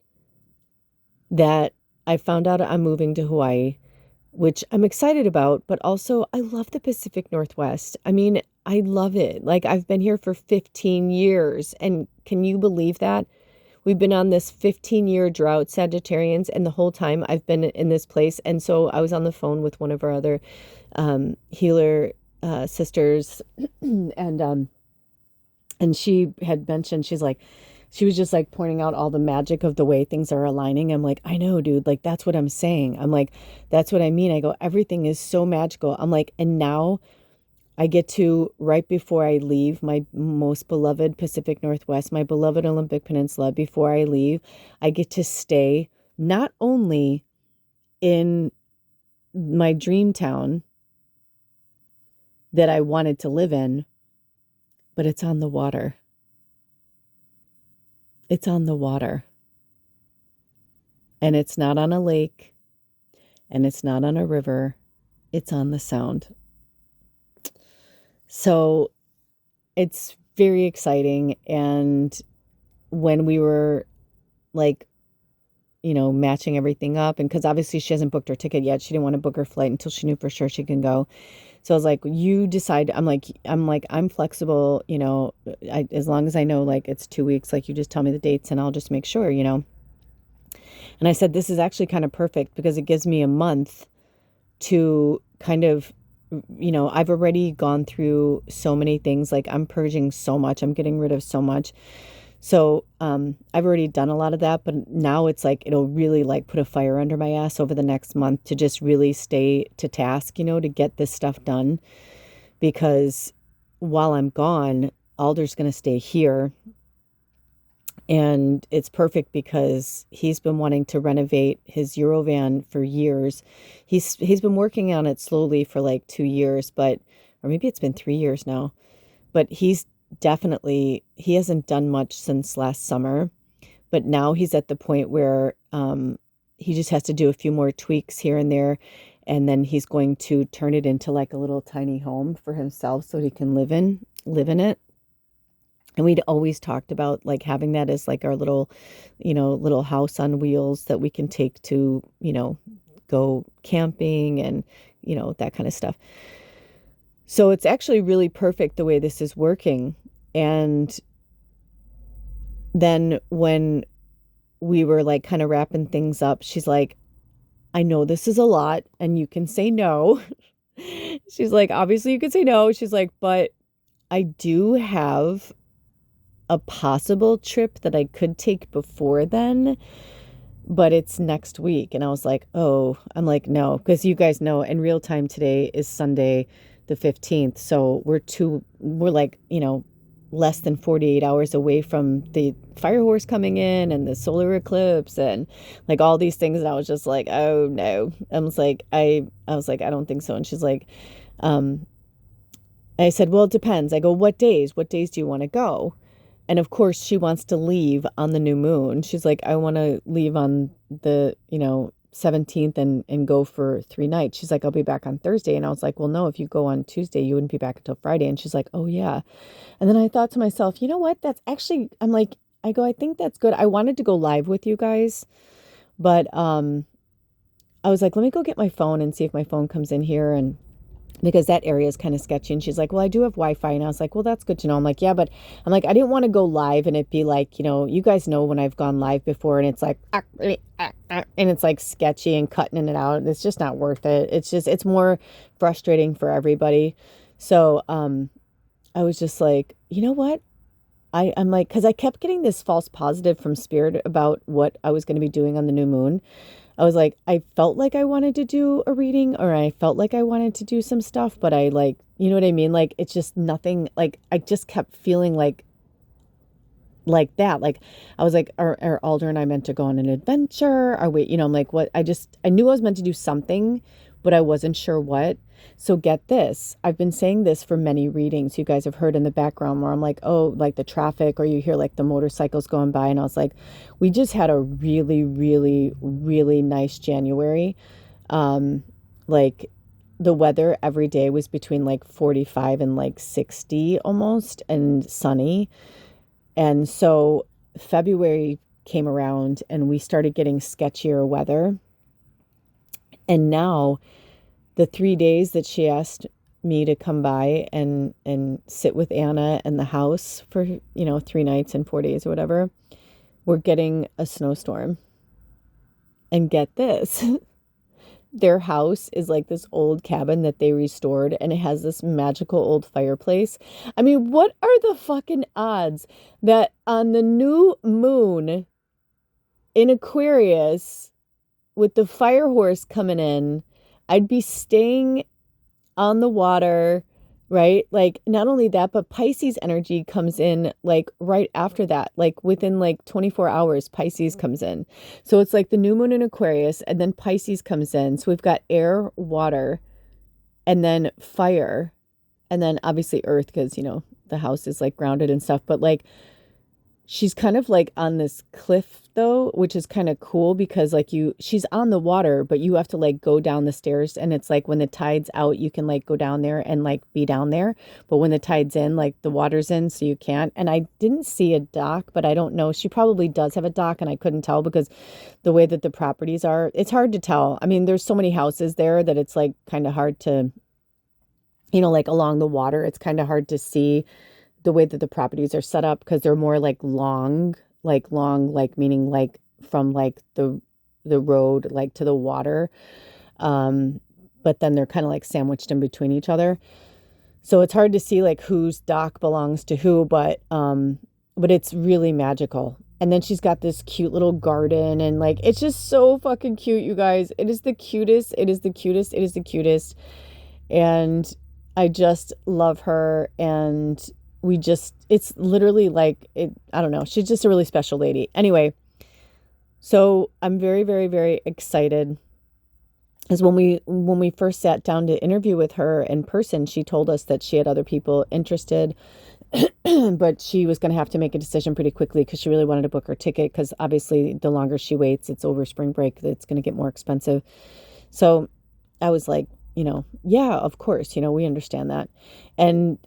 that I found out I'm moving to Hawaii, which I'm excited about, but also I love the Pacific Northwest. I mean, I love it. Like, I've been here for 15 years. And can you believe that? We've been on this 15-year drought, Sagittarians, and the whole time I've been in this place. And so I was on the phone with one of our other healer sisters, and she had mentioned, she was just like pointing out all the magic of the way things are aligning. I'm like, I know, dude, like, that's what I'm saying. I'm like, that's what I mean. I go, everything is so magical. I'm like, and now I get to, right before I leave my most beloved Pacific Northwest, my beloved Olympic Peninsula, before I leave, I get to stay not only in my dream town that I wanted to live in, but it's on the water. It's on the water. And it's not on a lake, and it's not on a river. It's on the Sound. So it's very exciting. And when we were like, matching everything up, and because obviously she hasn't booked her ticket yet, she didn't want to book her flight until she knew for sure she can go. So I was like, you decide. I'm flexible, as long as I know, like, it's 2 weeks, like, you just tell me the dates and I'll just make sure. And I said, this is actually kind of perfect because it gives me a month to kind of, I've already gone through so many things. Like, I'm purging so much. I'm getting rid of so much. So I've already done a lot of that, but now it's like, it'll really like put a fire under my ass over the next month to just really stay to task, to get this stuff done. Because while I'm gone, Alder's going to stay here. And it's perfect because he's been wanting to renovate his Eurovan for years. He's been working on it slowly for like 2 years, or maybe it's been 3 years now. But he hasn't done much since last summer. But now he's at the point where he just has to do a few more tweaks here and there. And then he's going to turn it into like a little tiny home for himself so he can live in it. And we'd always talked about like having that as like our little house on wheels that we can take to, go camping and, that kind of stuff. So it's actually really perfect the way this is working. And then when we were like kind of wrapping things up, she's like, I know this is a lot and you can say no. She's like, obviously you can say no. She's like, but I do have a possible trip that I could take before then, but it's next week. And I was like, oh, I'm like, no, because you guys know in real time today is Sunday the 15th. So we're like, less than 48 hours away from the fire horse coming in and the solar eclipse and like all these things. And I was just like, oh no. I was like, I don't think so. And she's like, I said, well, it depends. I go, what days do you want to go? And of course, she wants to leave on the new moon. She's like, I want to leave on the, 17th and go for 3 nights. She's like, I'll be back on Thursday. And I was like, well, no, if you go on Tuesday, you wouldn't be back until Friday. And she's like, oh, yeah. And then I thought to myself, you know what? That's actually, I'm like, I think that's good. I wanted to go live with you guys, but I was like, let me go get my phone and see if my phone comes in here. And because that area is kind of sketchy. And she's like, well, I do have Wi-Fi. And I was like, well, that's good to know. I'm like, yeah, but I'm like, I didn't want to go live and it be like, you guys know when I've gone live before and it's like, and it's like sketchy and cutting it out. It's just not worth it. It's more frustrating for everybody. So, I was just like, you know what? I'm like, because I kept getting this false positive from Spirit about what I was going to be doing on the new moon. I was like, I felt like I wanted to do a reading or I felt like I wanted to do some stuff, but I like, you know what I mean? Like, it's just nothing, like, I just kept feeling like that. Like, I was like, are Alder and I meant to go on an adventure? Are we, I'm like, what? I knew I was meant to do something, but I wasn't sure what. So get this. I've been saying this for many readings. You guys have heard in the background where I'm like, oh, like the traffic, or you hear like the motorcycles going by. And I was like, we just had a really, really, really nice January. Like the weather every day was between like 45 and like 60 almost and sunny. And so February came around and we started getting sketchier weather. And now the 3 days that she asked me to come by and sit with Anna in the house for, 3 nights and 4 days or whatever, we're getting a snowstorm. And get this, their house is like this old cabin that they restored and it has this magical old fireplace. I mean, what are the fucking odds that on the new moon in Aquarius with the fire horse coming in, I'd be staying on the water, right? Like, not only that, but Pisces energy comes in like right after that, like within like 24 hours, Pisces comes in. So it's like the new moon in Aquarius and then Pisces comes in. So we've got air, water, and then fire, and then obviously earth because, the house is like grounded and stuff. But like, she's kind of like on this cliff though, which is kind of cool because like she's on the water, but you have to like go down the stairs and it's like when the tide's out, you can like go down there and like be down there. But when the tide's in, like the water's in, so you can't. And I didn't see a dock, but I don't know. She probably does have a dock and I couldn't tell because the way that the properties are, it's hard to tell. I mean, there's so many houses there that it's like kind of hard to, like along the water, it's kind of hard to see the way that the properties are set up because they're more like long, like meaning like from like the road, like to the water. But then they're kind of like sandwiched in between each other. So it's hard to see like whose dock belongs to who, but it's really magical. And then she's got this cute little garden and like, it's just so fucking cute, you guys. It is the cutest. It is the cutest. It is the cutest. And I just love her. And it's literally like, I don't know. She's just a really special lady. Anyway, so I'm very, very, very excited. Because when we first sat down to interview with her in person, she told us that she had other people interested, but she was going to have to make a decision pretty quickly because she really wanted to book her ticket because obviously the longer she waits, it's over spring break, it's going to get more expensive. So I was like, yeah, of course, we understand that. And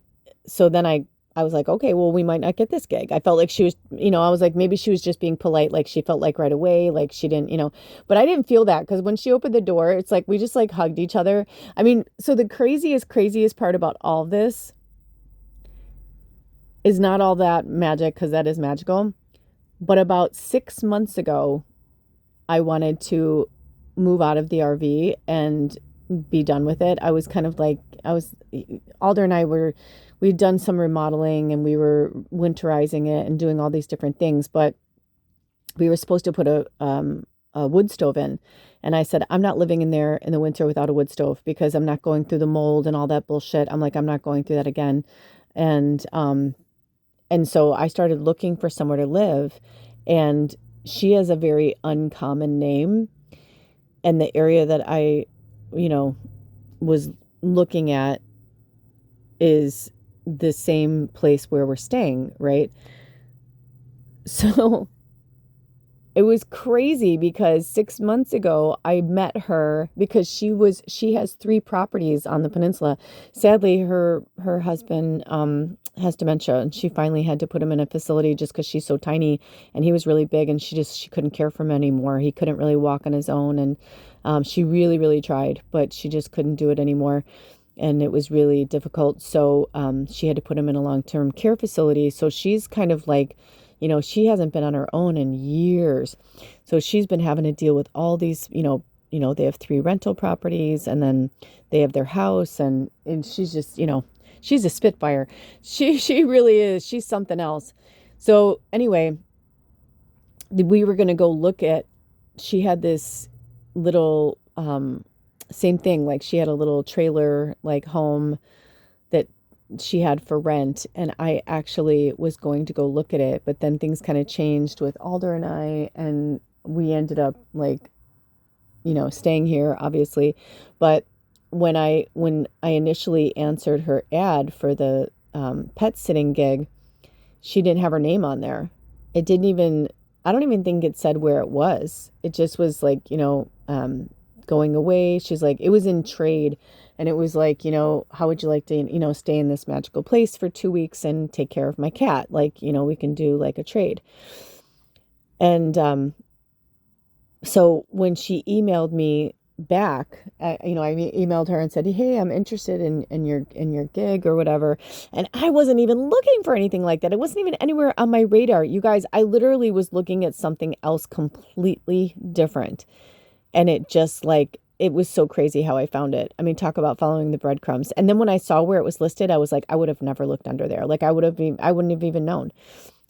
so then I was like, okay, well, we might not get this gig. I felt like she was, I was like, maybe she was just being polite. Like she felt like right away, like she didn't, but I didn't feel that because when she opened the door, it's like, we just like hugged each other. I mean, so the craziest part about all this is not all that magic because that is magical. But about 6 months ago, I wanted to move out of the RV and be done with it. I was kind of like, Alder and I we'd done some remodeling and we were winterizing it and doing all these different things, but we were supposed to put a wood stove in. And I said, I'm not living in there in the winter without a wood stove because I'm not going through the mold and all that bullshit. I'm like, I'm not going through that again. And so I started looking for somewhere to live, and she has a very uncommon name. And the area that I, was looking at is the same place where we're staying, right? So it was crazy because 6 months ago I met her because she has three properties on the peninsula. Sadly, her husband has dementia, and she finally had to put him in a facility just because she's so tiny, and he was really big, and she couldn't care for him anymore. He couldn't really walk on his own, and she really tried, but she just couldn't do it anymore. And it was really difficult. So she had to put him in a long-term care facility. So she's kind of like, she hasn't been on her own in years. So she's been having to deal with all these, they have three rental properties, and then they have their house, and she's just, she's a spitfire. She really is. She's something else. So anyway, we were going to go look at, she had this little, same thing, like she had a little trailer, like home that she had for rent, and I actually was going to go look at it, but then things kind of changed with Alder and I, and we ended up like, staying here, obviously. But when I initially answered her ad for the pet sitting gig, she didn't have her name on there. It didn't even, I don't even think it said where it was. It just was like, going away. She's like, it was in trade. And it was like, how would you like to, stay in this magical place for 2 weeks and take care of my cat? Like, we can do like a trade. And so when she emailed me back, I emailed her and said, hey, I'm interested in your gig or whatever. And I wasn't even looking for anything like that. It wasn't even anywhere on my radar. You guys, I literally was looking at something else completely different. And it was so crazy how I found it. I mean, talk about following the breadcrumbs. And then when I saw where it was listed, I was like, I would have never looked under there. Like I wouldn't have even known.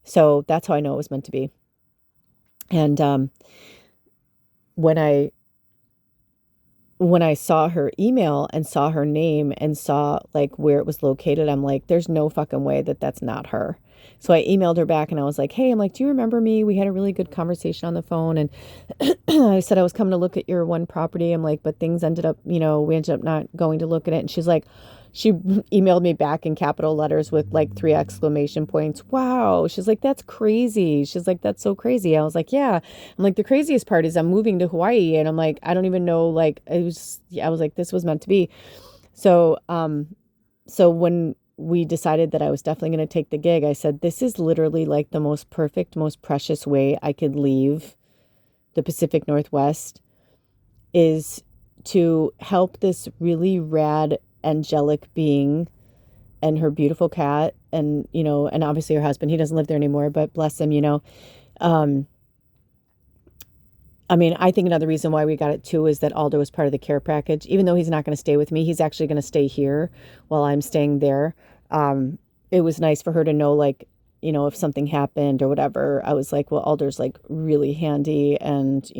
So that's how I know it was meant to be. And when I saw her email and saw her name and saw like where it was located, I'm like, there's no fucking way that that's not her. So I emailed her back and I was like, hey, I'm like, do you remember me? We had a really good conversation on the phone. And I said I was coming to look at your one property. I'm like, but things ended up, we ended up not going to look at it. And she's like, she emailed me back in capital letters with like 3 exclamation points. Wow. She's like, that's crazy. She's like, that's so crazy. I was like, yeah. I'm like, the craziest part is I'm moving to Hawaii. And I'm like, I don't even know, like, I was like, this was meant to be. So, so when we decided that I was definitely going to take the gig, I said, this is literally like the most perfect, most precious way I could leave the Pacific Northwest, is to help this really rad angelic being and her beautiful cat, and and obviously her husband. He doesn't live there anymore, but bless him. I mean, I think another reason why we got it too is that Aldo was part of the care package. Even though he's not going to stay with me, he's actually going to stay here while I'm staying there. It was nice for her to know, like, if something happened or whatever. I was like, well, Alder's like really handy, and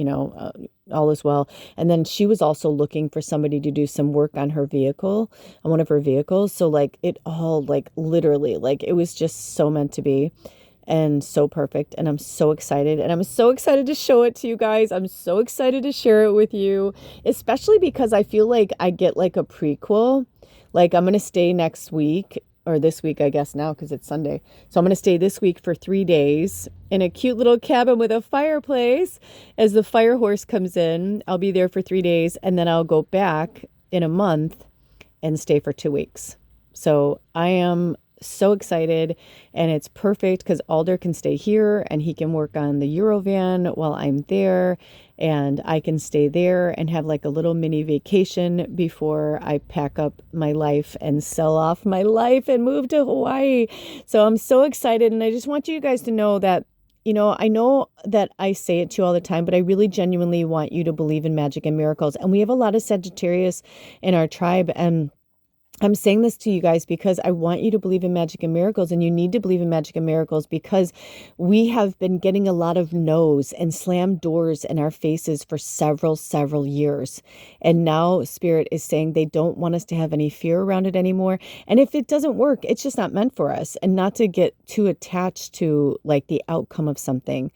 all is well. And then she was also looking for somebody to do some work on her vehicle, on one of her vehicles. So like it all, like, literally, like, it was just so meant to be and so perfect. And I'm so excited, and I'm so excited to show it to you guys. I'm so excited to share it with you, especially because I feel like I get like a prequel. Like, I'm going to stay next week, or this week, I guess now, because it's Sunday. So I'm going to stay this week for 3 days in a cute little cabin with a fireplace. As the fire horse comes in, I'll be there for 3 days, and then I'll go back in a month and stay for 2 weeks. So I am so excited, and it's perfect because Alder can stay here and he can work on the Eurovan while I'm there, and I can stay there and have like a little mini vacation before I pack up my life and sell off my life and move to Hawaii. So I'm so excited, and I just want you guys to know that, I know that I say it to you all the time, but I really genuinely want you to believe in magic and miracles. And we have a lot of Sagittarius in our tribe, and I'm saying this to you guys because I want you to believe in magic and miracles, and you need to believe in magic and miracles because we have been getting a lot of no's and slammed doors in our faces for several years. And now Spirit is saying they don't want us to have any fear around it anymore. And if it doesn't work, it's just not meant for us, and not to get too attached to like the outcome of something.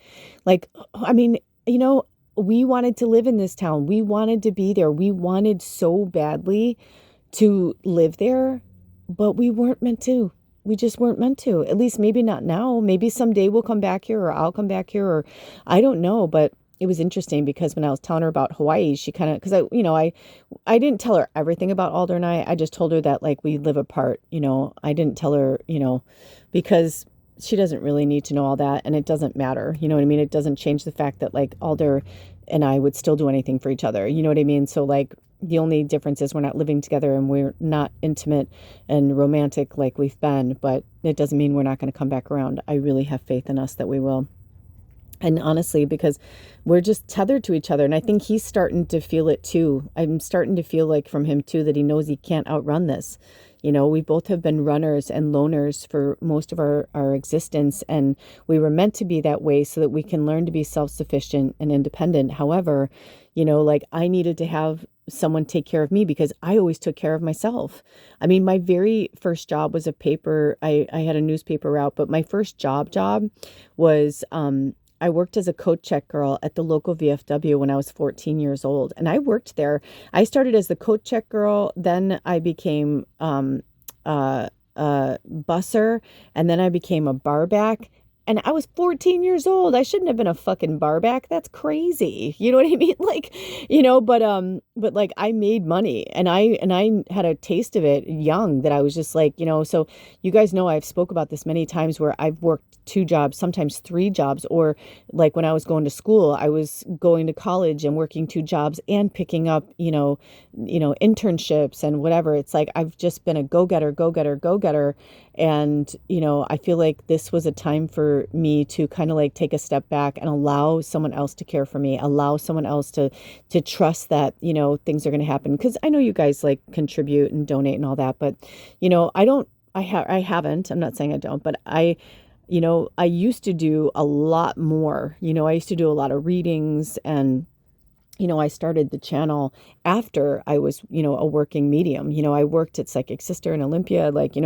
Like, I mean, we wanted to live in this town. We wanted to be there. We wanted so badly to live there, but we weren't meant to. we just weren't meant to. At least maybe not now. Maybe someday we'll come back here, or I'll come back here, or I don't know. But it was interesting because when I was telling her about Hawaii, she kind of, because I didn't tell her everything about Alder and I just told her that like we live apart. I didn't tell her, because she doesn't really need to know all that, and it doesn't matter. You know what I mean? It doesn't change the fact that like Alder and I would still do anything for each other. You know what I mean? So like the only difference is we're not living together and we're not intimate and romantic like we've been, but it doesn't mean we're not going to come back around. I really have faith in us that we will. And honestly, because we're just tethered to each other. And I think he's starting to feel it too. I'm starting to feel like from him too, that he knows he can't outrun this. We both have been runners and loners for most of our existence. And we were meant to be that way so that we can learn to be self-sufficient and independent. However, like I needed to have someone take care of me because I always took care of myself. I mean, my very first job was a paper. I had a newspaper route, but my first job was, I worked as a coat check girl at the local VFW when I was 14 years old. And I worked there. I started as the coat check girl. Then I became busser. And then I became a barback. And I was 14 years old. I shouldn't have been a fucking barback. That's crazy. You know what I mean? Like, but like I made money and I had a taste of it young that I was just like, so you guys know I've spoke about this many times where I've worked 2 jobs, sometimes 3 jobs, or like when I was going to school, I was going to college and working 2 jobs and picking up, internships and whatever. It's like, I've just been a go-getter. And, I feel like this was a time for me to kind of like take a step back and allow someone else to care for me, allow someone else to trust that, things are going to happen. Cause I know you guys like contribute and donate and all that, but, I haven't, I'm not saying I don't, but I used to do a lot more. I used to do a lot of readings and, I started the channel after I was, a working medium. I worked at Psychic Sister in Olympia, but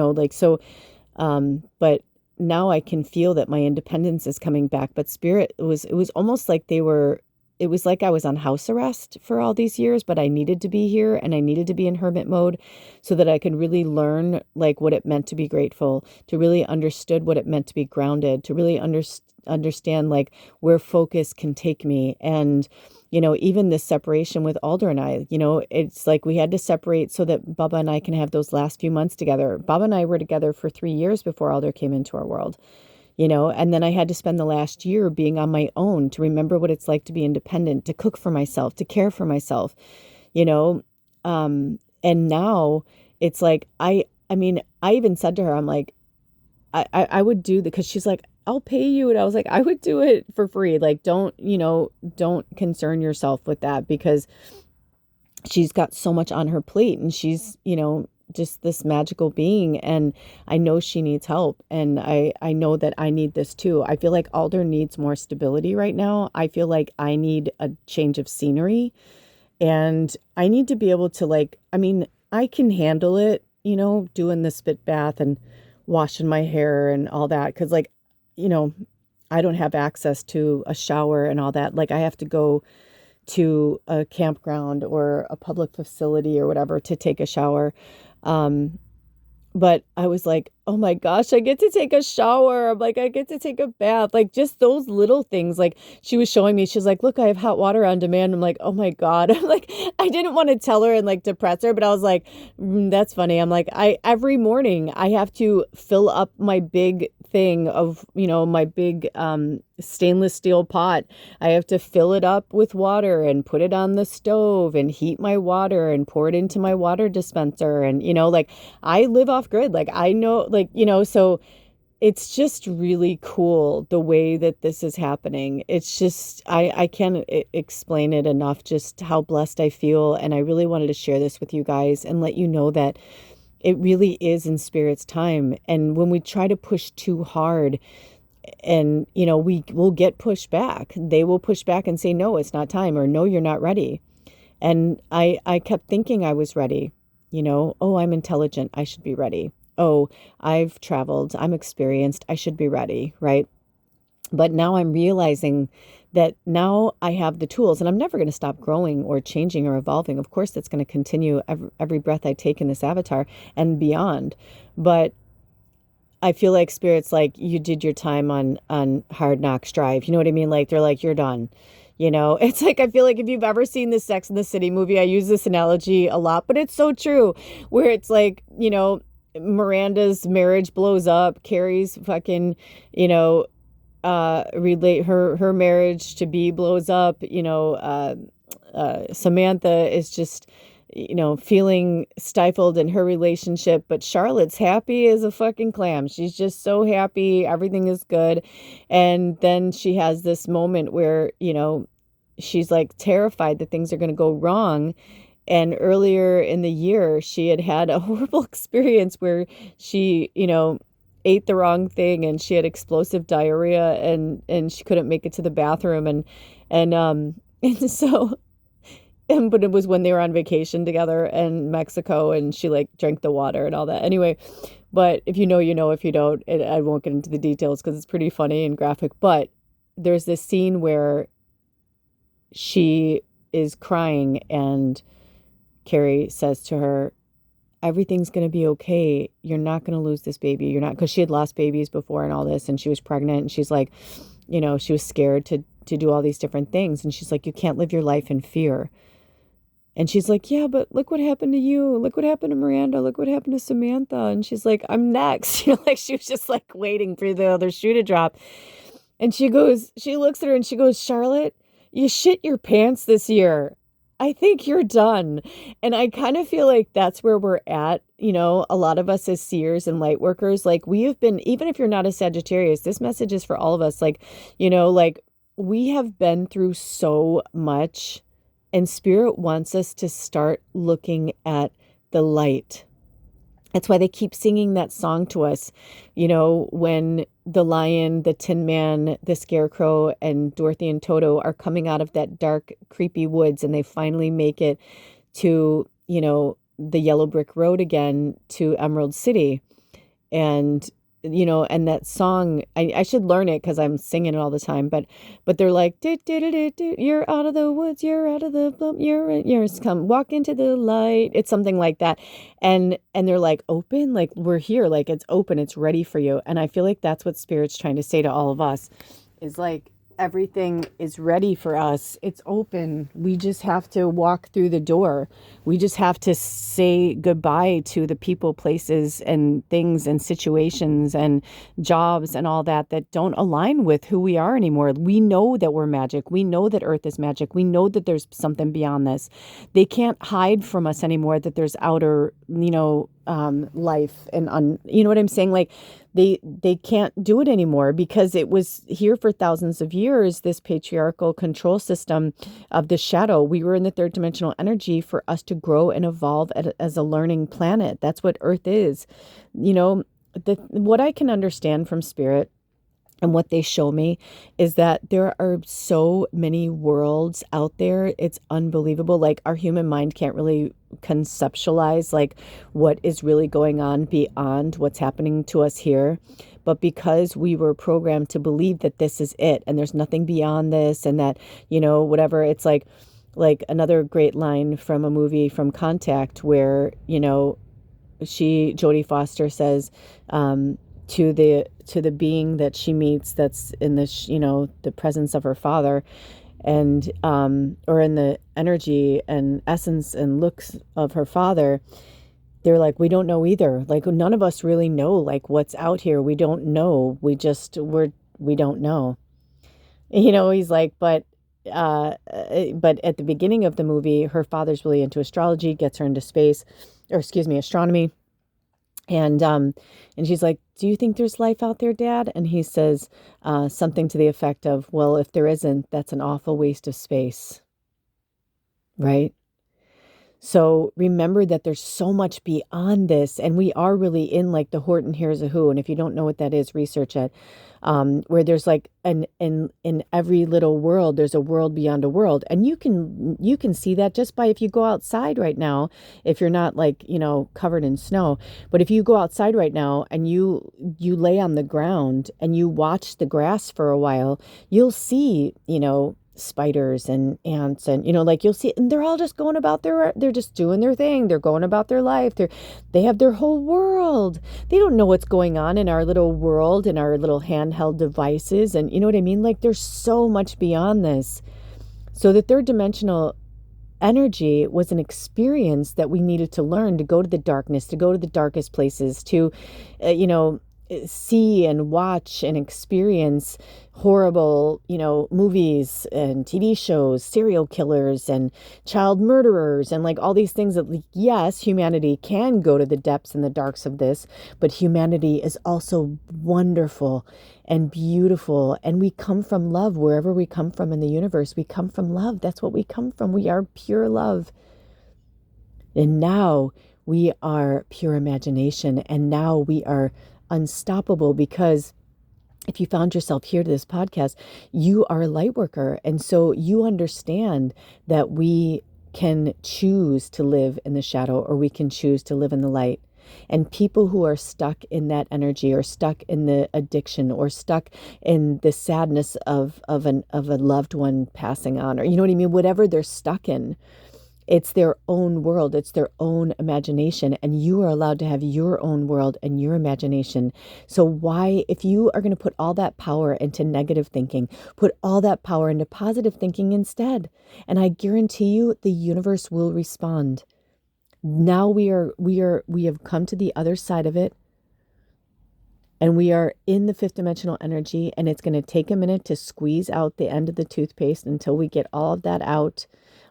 now I can feel that my independence is coming back. But Spirit, it was almost like it was like I was on house arrest for all these years, but I needed to be here and I needed to be in hermit mode so that I could really learn like what it meant to be grateful, to really understood what it meant to be grounded, to really understand like where focus can take me. And, even this separation with Alder and I, it's like we had to separate so that Baba and I can have those last few months together. Baba and I were together for 3 years before Alder came into our world. And then I had to spend the last year being on my own to remember what it's like to be independent, to cook for myself, to care for myself, and now it's like, I mean, I even said to her, I'm like, I would do because she's like, I'll pay you. And I was like, I would do it for free. Like, don't concern yourself with that because she's got so much on her plate and she's, just this magical being. And I know she needs help. And I know that I need this too. I feel like Alder needs more stability right now. I feel like I need a change of scenery and I need to be able to I can handle it, doing the spit bath and washing my hair and all that. Cause I don't have access to a shower and all that. Like I have to go to a campground or a public facility or whatever to take a shower. But I was like, oh my gosh, I get to take a shower. I'm like, I get to take a bath. Like just those little things. Like she was showing me, she's like, look, I have hot water on demand. I'm like, oh my God. I'm like, I didn't want to tell her and like depress her, but I was like, that's funny. I'm like, every morning I have to fill up my big thing of, my big, stainless steel pot. I have to fill it up with water and put it on the stove and heat my water and pour it into my water dispenser. And, I live off grid. Like I know, so it's just really cool the way that this is happening. It's just, I can't explain it enough, just how blessed I feel. And I really wanted to share this with you guys and let you know that it really is in Spirit's time. And when we try to push too hard and, we will get pushed back, they will push back and say, no, it's not time, or no, you're not ready. And I kept thinking I was ready, oh, I'm intelligent, I should be ready. Oh, I've traveled, I'm experienced, I should be ready, right? But now I'm realizing that now I have the tools and I'm never going to stop growing or changing or evolving. Of course, that's going to continue every breath I take in this avatar and beyond. But I feel like Spirit's like, you did your time on Hard Knocks Drive. You know what I mean? Like they're like, you're done. You know, it's like I feel like if you've ever seen the Sex and the City movie, I use this analogy a lot, but it's so true. Where it's like, Miranda's marriage blows up, Carrie's fucking, you know, relate her marriage to B blows up, Samantha is just, feeling stifled in her relationship, but Charlotte's happy as a fucking clam. She's just so happy. Everything is good. And then she has this moment where, she's like terrified that things are going to go wrong. And earlier in the year, she had had a horrible experience where she, ate the wrong thing and she had explosive diarrhea and she couldn't make it to the bathroom and and so but it was when they were on vacation together in Mexico and she like drank the water and all that. Anyway, but if you know, you know, if you don't, I won't get into the details because it's pretty funny and graphic. But there's this scene where she is crying and Carrie says to her, everything's going to be okay. You're not going to lose this baby. You're not, because she had lost babies before and all this, and she was pregnant and she's like, she was scared to do all these different things. And she's like, you can't live your life in fear. And she's like, yeah, but look what happened to you. Look what happened to Miranda. Look what happened to Samantha. And she's like, I'm next. Like she was just like waiting for the other shoe to drop. And she looks at her and she goes, Charlotte, you shit your pants this year. I think you're done. And I kind of feel like that's where we're at. A lot of us as seers and light workers, like we have been, even if you're not a Sagittarius, this message is for all of us. Like, like we have been through so much. And Spirit wants us to start looking at the light. That's why they keep singing that song to us, when the lion, the Tin Man, the Scarecrow, and Dorothy and Toto are coming out of that dark, creepy woods and they finally make it to, the yellow brick road again to Emerald City. And and that song, I should learn it because I'm singing it all the time, but they're like, you're out of the woods, you're out of the bump, you're come walk into the light. It's something like that. And they're like, open, like we're here, like it's open, it's ready for you. And I feel like that's what Spirit's trying to say to all of us is like, everything is ready for us. It's open. We just have to walk through the door. We just have to say goodbye to the people, places, and things and situations and jobs and all that don't align with who we are anymore. We know that we're magic. We know that Earth is magic. We know that there's something beyond this. They can't hide from us anymore that there's outer, life and you know what I'm saying? Like they can't do it anymore because it was here for thousands of years, this patriarchal control system of the shadow. We were in the third dimensional energy for us to grow and evolve as a learning planet. That's what Earth is. What I can understand from Spirit and what they show me is that there are so many worlds out there. It's unbelievable. Like our human mind can't really conceptualize like what is really going on beyond what's happening to us here. But because we were programmed to believe that this is it and there's nothing beyond this and that, whatever, it's like another great line from a movie from Contact where, Jodie Foster says, to the being that she meets that's in the the presence of her father and or in the energy and essence and looks of her father, they're like, we don't know either. Like none of us really know like what's out here. We don't know. We don't know. He's like, but at the beginning of the movie, her father's really into astrology, gets her into space, or excuse me, astronomy. And she's like, do you think there's life out there, Dad? And he says something to the effect of, well, if there isn't, that's an awful waste of space. Right? So remember that there's so much beyond this. And we are really in like the Horton Hears a Who. And if you don't know what that is, research it. Where there's like in every little world, there's a world beyond a world. And you can see that just by if you go outside right now, if you're not like, covered in snow. But if you go outside right now and you lay on the ground and you watch the grass for a while, you'll see, spiders and ants, and like you'll see, and they're all just going about they're just doing their thing. They're going about their life. They have their whole world. They don't know what's going on in our little world, in our little handheld devices. And you know what I mean? Like there's so much beyond this. So the third dimensional energy was an experience that we needed to learn, to go to the darkness, to go to the darkest places, to, see and watch and experience horrible, movies and TV shows, serial killers and child murderers, and like all these things that, like, yes, humanity can go to the depths and the darks of this, but humanity is also wonderful and beautiful. And we come from love. Wherever we come from in the universe, we come from love. That's what we come from. We are pure love. And now we are pure imagination. And now we are unstoppable, because if you found yourself here to this podcast, you are a light worker. And so you understand that we can choose to live in the shadow, or we can choose to live in the light. And people who are stuck in that energy, or stuck in the addiction, or stuck in the sadness of a loved one passing on, or you know what I mean, whatever they're stuck in, it's their own world, it's their own imagination, and you are allowed to have your own world and your imagination. So why, if you are going to put all that power into negative thinking, put all that power into positive thinking instead, and I guarantee you the universe will respond. Now we have come to the other side of it, and we are in the fifth dimensional energy, and it's going to take a minute to squeeze out the end of the toothpaste until we get all of that out,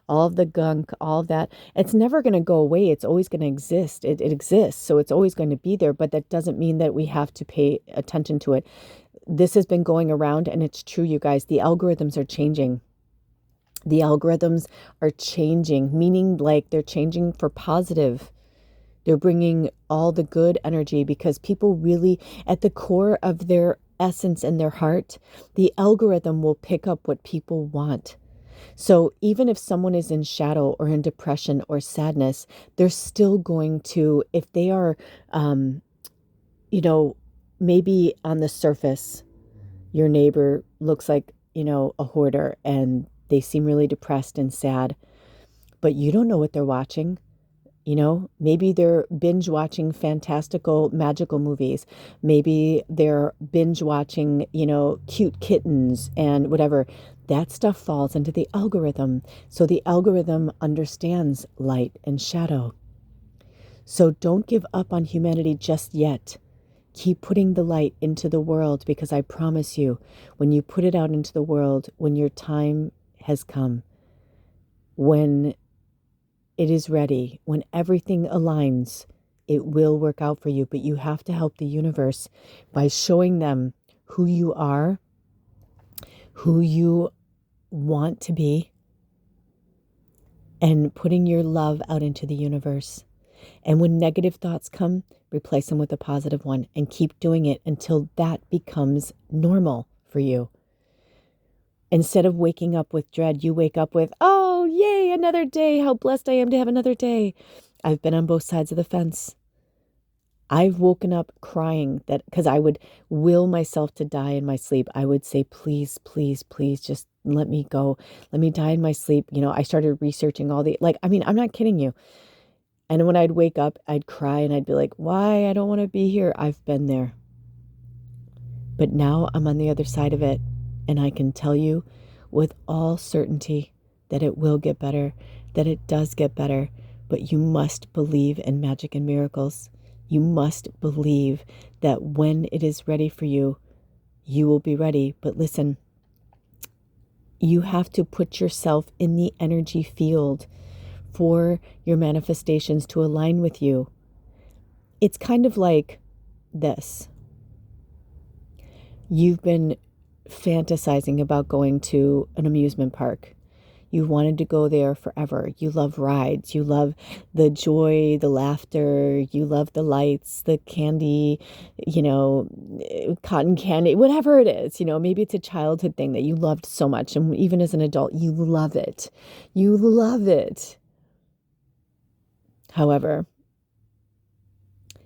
all of the gunk, all of that. It's never going to go away. It's always going to exist. It exists. So it's always going to be there, but that doesn't mean that we have to pay attention to it. This has been going around, and it's true, you guys. The algorithms are changing. The algorithms are changing, meaning like they're changing for positive. They're bringing all the good energy, because people really, at the core of their essence and their heart, the algorithm will pick up what people want. So even if someone is in shadow or in depression or sadness, they're still going to, if they are, maybe on the surface, your neighbor looks like, a hoarder, and they seem really depressed and sad, but you don't know what they're watching. Maybe they're binge watching fantastical, magical movies. Maybe they're binge watching, cute kittens and whatever. That stuff falls into the algorithm. So the algorithm understands light and shadow. So don't give up on humanity just yet. Keep putting the light into the world, because I promise you, when you put it out into the world, when your time has come, when it is ready, when everything aligns, it will work out for you. But you have to help the universe by showing them who you are, who you want to be, and putting your love out into the universe. And when negative thoughts come, replace them with a positive one, and keep doing it until that becomes normal for you. Instead of waking up with dread, you wake up with, oh, yay, another day. How blessed I am to have another day. I've been on both sides of the fence. I've woken up crying, that because I would will myself to die in my sleep. I would say, please, please, please, just let me go. Let me die in my sleep. I started researching all I'm not kidding you. And when I'd wake up, I'd cry, and I'd be like, why? I don't want to be here. I've been there. But now I'm on the other side of it. And I can tell you with all certainty that it will get better, that it does get better. But you must believe in magic and miracles. You must believe that when it is ready for you, you will be ready. But listen, you have to put yourself in the energy field for your manifestations to align with you. It's kind of like this. You've been fantasizing about going to an amusement park. You wanted to go there forever. You love rides. You love the joy, the laughter. You love the lights, the candy, cotton candy, whatever it is. Maybe it's a childhood thing that you loved so much. And even as an adult, you love it. You love it. However,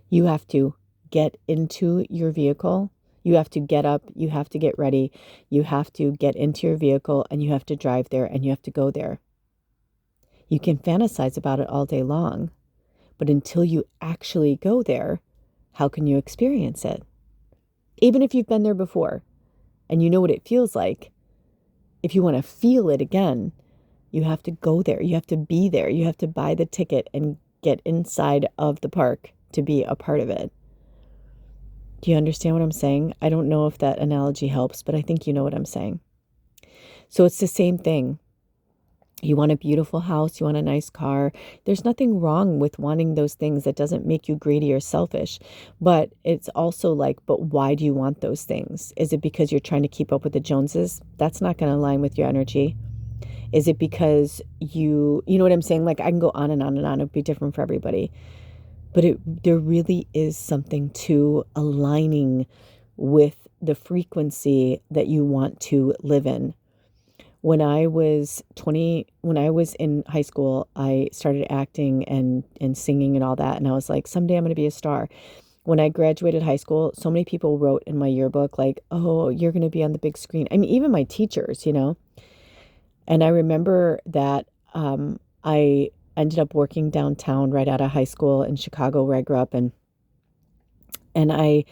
you have to get into your vehicle. You have to get up, you have to get ready, you have to get into your vehicle, and you have to drive there, and you have to go there. You can fantasize about it all day long, but until you actually go there, how can you experience it? Even if you've been there before and you know what it feels like, if you want to feel it again, you have to go there. You have to be there. You have to buy the ticket and get inside of the park to be a part of it. Do you understand what I'm saying? I don't know if that analogy helps, but I think you know what I'm saying. So it's the same thing. You want a beautiful house, you want a nice car. There's nothing wrong with wanting those things. That doesn't make you greedy or selfish. But it's also like, but why do you want those things? Is it because you're trying to keep up with the Joneses? That's not going to align with your energy. Is it because you know what I'm saying? Like, I can go on and on and on. It'd be different for everybody. But there really is something to aligning with the frequency that you want to live in. When I was in high school, I started acting and singing and all that. And I was like, someday I'm going to be a star. When I graduated high school, so many people wrote in my yearbook, like, oh, you're going to be on the big screen. I mean, even my teachers, And I remember that I ended up working downtown right out of high school in Chicago, where I grew up. And I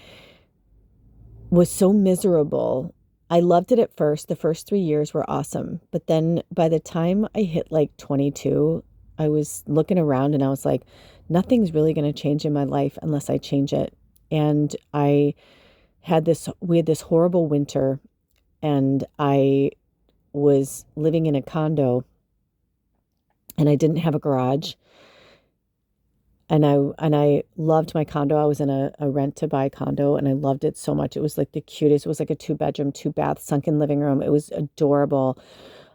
was so miserable. I loved it at first. The first 3 years were awesome. But then by the time I hit like 22, I was looking around and I was like, nothing's really going to change in my life unless I change it. And we had this horrible winter, and I was living in a condo, and I didn't have a garage. And I loved my condo. I was in a rent to buy condo, and I loved it so much. It was like the cutest. It was like a 2-bedroom, 2-bath, sunken living room. It was adorable.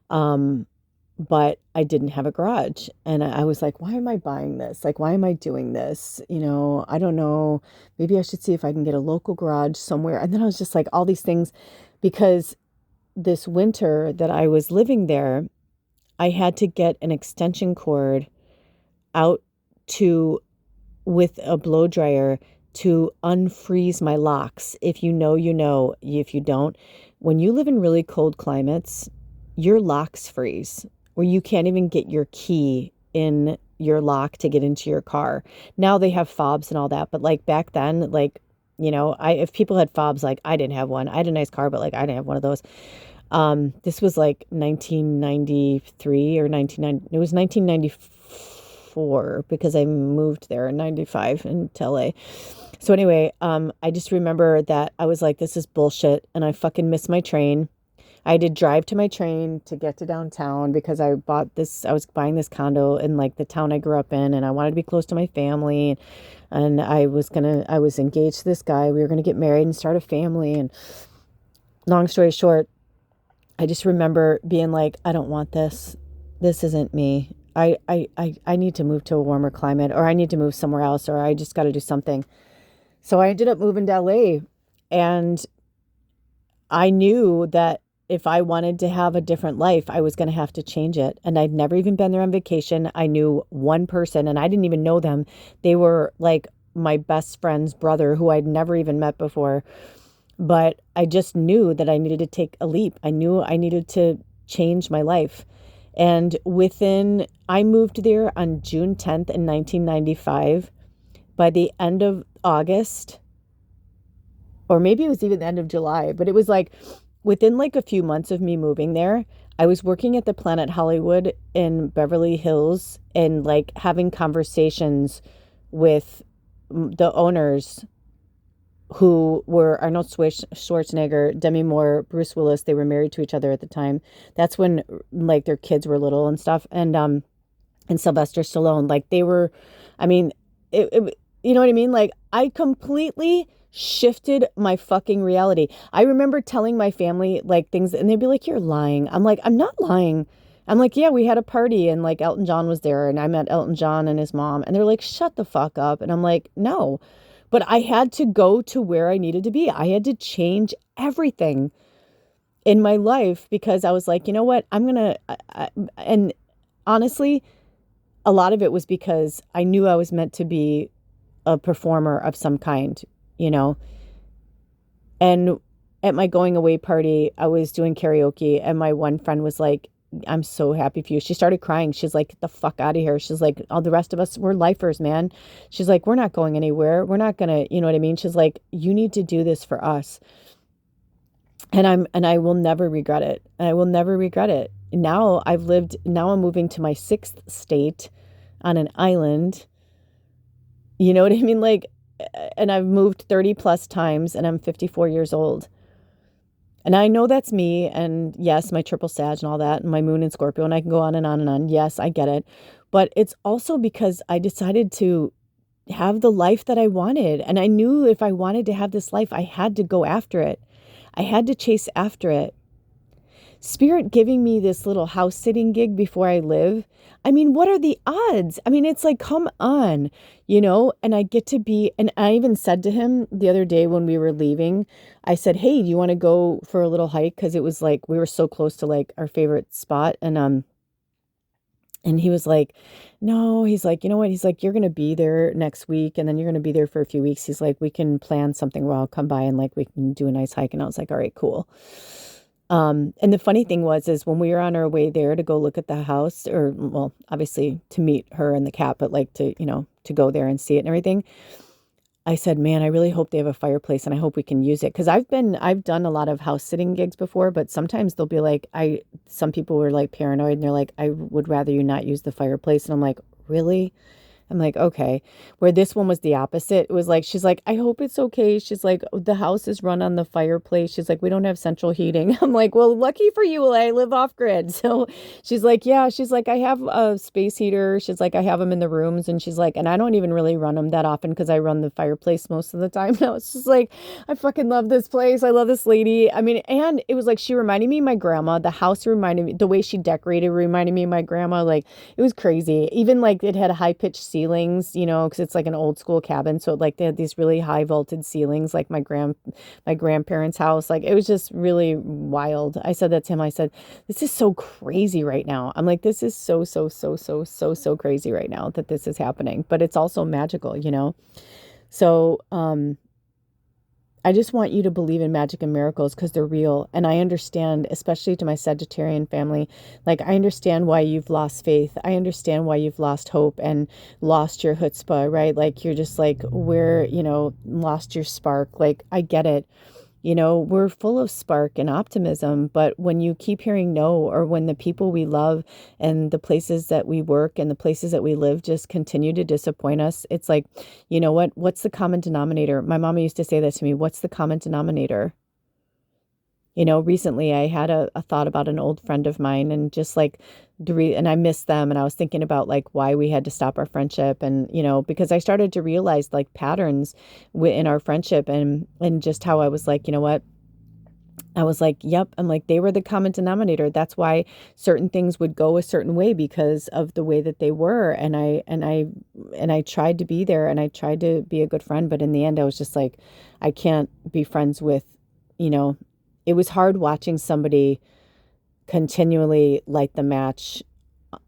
But I didn't have a garage. And I was like, why am I buying this? Like, why am I doing this? I don't know. Maybe I should see if I can get a local garage somewhere. And then I was just like, all these things, because this winter that I was living there, I had to get an extension cord out with a blow dryer to unfreeze my locks. If you know, you know. If you don't, when you live in really cold climates, your locks freeze, where you can't even get your key in your lock to get into your car. Now they have fobs and all that, but like back then, like, if people had fobs, like I didn't have one. I had a nice car, but like I didn't have one of those. This was like 1993 or 1990. It was 1994 because I moved there in 95 into LA. So anyway, I just remember that I was like, this is bullshit. And I fucking missed my train. I had to drive to my train to get to downtown because I was buying this condo in like the town I grew up in, and I wanted to be close to my family. And I was engaged to this guy. We were going to get married and start a family. And long story short, I just remember being like, I don't want this. This isn't me. I need to move to a warmer climate, or I need to move somewhere else, or I just got to do something. So I ended up moving to LA, and I knew that if I wanted to have a different life, I was going to have to change it. And I'd never even been there on vacation. I knew one person, and I didn't even know them. They were like my best friend's brother, who I'd never even met before. But I just knew that I needed to take a leap. I knew I needed to change my life. And I moved there on June 10th in 1995. By the end of August, or maybe it was even the end of July, but it was like within like a few months of me moving there, I was working at the Planet Hollywood in Beverly Hills and like having conversations with the owners, who were Arnold Schwarzenegger, Demi Moore, Bruce Willis. They were married to each other at the time. That's when like their kids were little and stuff. And Sylvester Stallone, like they were, I mean, you know what I mean? Like I completely shifted my fucking reality. I remember telling my family like things, and they'd be like, you're lying. I'm like, I'm not lying. I'm like, yeah, we had a party and like Elton John was there, and I met Elton John and his mom, and they're like, shut the fuck up. And I'm like, no. But I had to go to where I needed to be. I had to change everything in my life because I was like, you know what? And honestly, a lot of it was because I knew I was meant to be a performer of some kind, you know. And at my going away party, I was doing karaoke, and my one friend was like, I'm so happy for you. She started crying. She's like, get the fuck out of here. She's like, all the rest of us, we're lifers, man. She's like, we're not going anywhere. We're not gonna, you know what I mean? She's like, you need to do this for us. And I will never regret it. I will never regret it. Now I'm moving to my sixth state on an island. You know what I mean? Like, and I've moved 30 plus times, and I'm 54 years old. And I know that's me. And yes, my triple Sag and all that, and my moon in Scorpio, and I can go on and on and on. Yes, I get it. But it's also because I decided to have the life that I wanted. And I knew if I wanted to have this life, I had to go after it. I had to chase after it. Spirit giving me this little house sitting gig before I live. I mean, what are the odds? I mean, it's like, come on, and I get to be, and I even said to him the other day when we were leaving, I said, hey, do you want to go for a little hike? Cause it was like, we were so close to like our favorite spot. And he was like, no, he's like, you know what? He's like, you're going to be there next week. And then you're going to be there for a few weeks. He's like, we can plan something where I'll come by and like, we can do a nice hike. And I was like, all right, cool. And the funny thing is when we were on our way there to go look at the house, or well, obviously to meet her and the cat, but like to go there and see it and everything. I said, man, I really hope they have a fireplace and I hope we can use it. Cause I've done a lot of house sitting gigs before, but sometimes they'll be like, some people were like paranoid and they're like, I would rather you not use the fireplace. And I'm like, really? I'm like, okay. Where this one was the opposite. It was like, she's like, I hope it's okay. She's like, the house is run on the fireplace. She's like, we don't have central heating. I'm like, well, lucky for you, I live off grid. So she's like, yeah, she's like, I have a space heater. She's like, I have them in the rooms. And she's like, and I don't even really run them that often because I run the fireplace most of the time. Now it's just like, I fucking love this place. I love this lady. I mean, and it was like, she reminded me of my grandma. The house reminded me, the way she decorated reminded me of my grandma. Like, it was crazy. Even like it had a high pitched ceilings, because it's like an old school cabin. So like they had these really high vaulted ceilings, like my grandparents' house. Like it was just really wild. I said that to him. I said, this is so crazy right now. I'm like, this is so, so, so, so, so, so crazy right now that this is happening. But it's also magical. So, I just want you to believe in magic and miracles because they're real. And I understand, especially to my Sagittarian family, like I understand why you've lost faith. I understand why you've lost hope and lost your chutzpah, right? Like you're just like, lost your spark. Like I get it. We're full of spark and optimism, but when you keep hearing no, or when the people we love and the places that we work and the places that we live just continue to disappoint us, it's like, you know what? What's the common denominator? My mama used to say that to me. What's the common denominator? Recently I had a thought about an old friend of mine and just like and I missed them. And I was thinking about like why we had to stop our friendship. And, because I started to realize like patterns in our friendship and just how I was like, you know what? I was like, yep. I'm like, they were the common denominator. That's why certain things would go a certain way because of the way that they were. And I tried to be there and I tried to be a good friend. But in the end, I was just like, I can't be friends with, you know, it was hard watching somebody continually light the match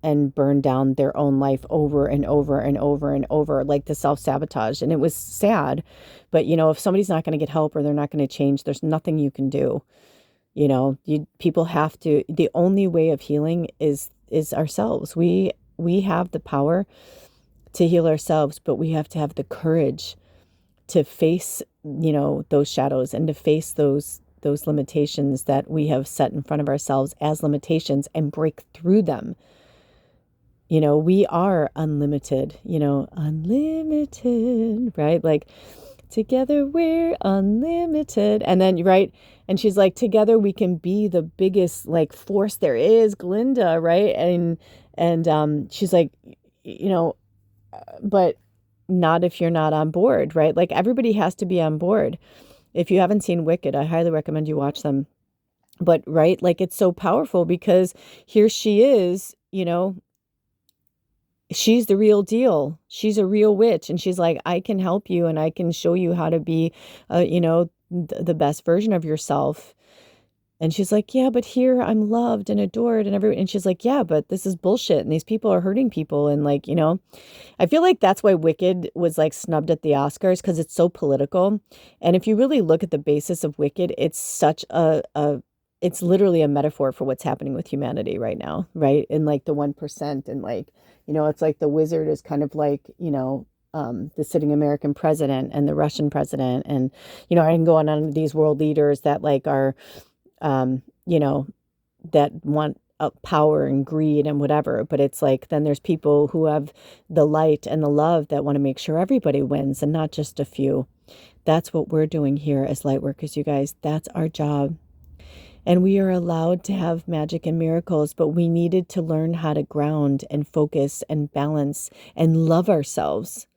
and burn down their own life over and over and over and over, like the self-sabotage. And it was sad. But, if somebody's not going to get help or they're not going to change, there's nothing you can do. People have to, the only way of healing is ourselves. We have the power to heal ourselves, but we have to have the courage to face, those shadows and to face those limitations that we have set in front of ourselves as limitations and break through them. We are unlimited, unlimited, right? Like together we're unlimited. And then, right. And she's like, together we can be the biggest like force there is, Glinda. Right. And she's like, but not if you're not on board, right? Like everybody has to be on board. If you haven't seen Wicked, I highly recommend you watch them. But right, like it's so powerful because here she is, she's the real deal. She's a real witch. And she's like, I can help you and I can show you how to be, the best version of yourself. And she's like, yeah, but here I'm loved and adored and everyone. And she's like, yeah, but this is bullshit. And these people are hurting people. And like, I feel like that's why Wicked was like snubbed at the Oscars because it's so political. And if you really look at the basis of Wicked, it's such it's literally a metaphor for what's happening with humanity right now, right? And like the 1%, and like, it's like the wizard is kind of like, the sitting American president and the Russian president. And, I can go on these world leaders that like are, um, you know, that want power and greed and whatever. But it's like, then there's people who have the light and the love that want to make sure everybody wins and not just a few. That's what we're doing here as light workers, you guys. That's our job. And we are allowed to have magic and miracles, but we needed to learn how to ground and focus and balance and love ourselves.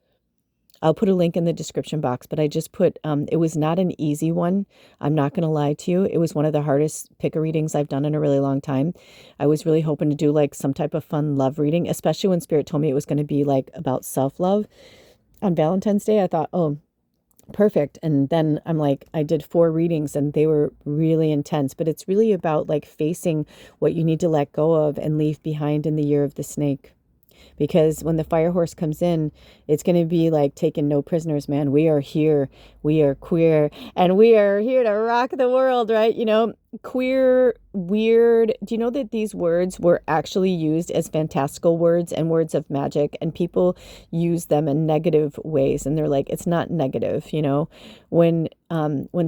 I'll put a link in the description box, but I just put, it was not an easy one. I'm not going to lie to you. It was one of the hardest pick a readings I've done in a really long time. I was really hoping to do like some type of fun love reading, especially when Spirit told me it was going to be like about self-love on Valentine's Day. I thought, oh, perfect. And then I'm like, I did 4 readings and they were really intense, but it's really about like facing what you need to let go of and leave behind in the year of the snake. Because when the fire horse comes in, it's going to be like taking no prisoners, man. We are here. We are queer. And we are here to rock the world, right? Queer, weird. Do you know that these words were actually used as fantastical words and words of magic? And people use them in negative ways. And they're like, it's not negative, When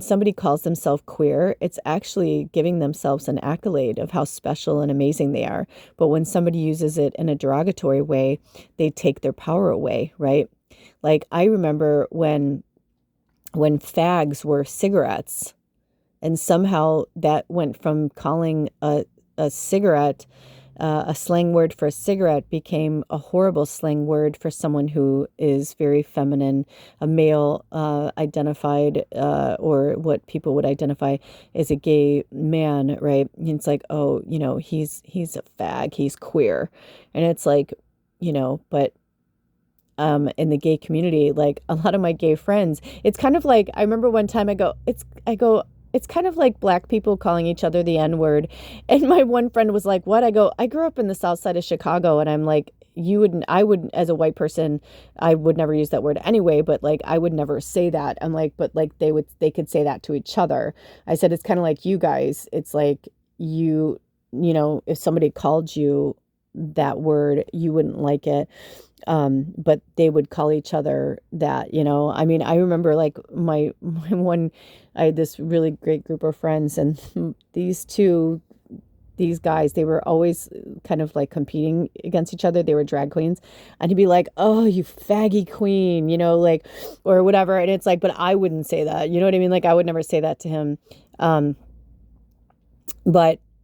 somebody calls themselves queer, it's actually giving themselves an accolade of how special and amazing they are. But when somebody uses it in a derogatory way, they take their power away, right? Like I remember when fags were cigarettes, and somehow that went from calling a cigarette, a slang word for a cigarette, became a horrible slang word for someone who is very feminine, a male identified, or what people would identify as a gay man, right? And it's like, oh, he's a fag, he's queer. And it's like, but in the gay community, like a lot of my gay friends, it's kind of like, I remember one time it's kind of like black people calling each other the N-word. And my one friend was like, what? I go, I grew up in the south side of Chicago. And I'm like, I wouldn't, as a white person, I would never use that word anyway, but like, I would never say that. I'm like, but like they could say that to each other. I said, it's kind of like you guys. It's like if somebody called you that word, you wouldn't like it. But they would call each other that, I mean, I remember like my one, I had this really great group of friends, and these guys, they were always kind of like competing against each other. They were drag queens, and he'd be like, oh, you faggy queen, like, or whatever. And it's like, but I wouldn't say that, you know what I mean? Like, I would never say that to him. But,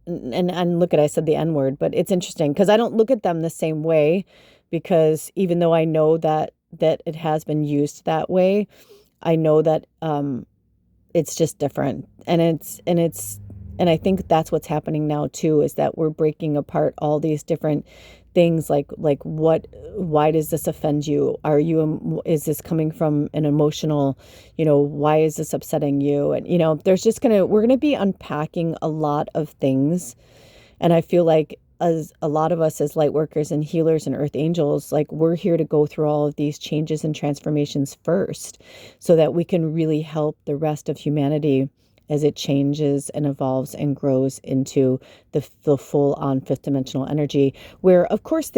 and look at, I said the N word, but it's interesting because I don't look at them the same way, because even though I know that it has been used that way, I know that it's just different. And I think that's what's happening now too, is that we're breaking apart all these different things, like why does this offend you? Is this coming from an emotional, why is this upsetting you? And, we're going to be unpacking a lot of things. And I feel like, as a lot of us as light workers and healers and earth angels, like we're here to go through all of these changes and transformations first, so that we can really help the rest of humanity as it changes and evolves and grows into the full on 5th dimensional energy, where of course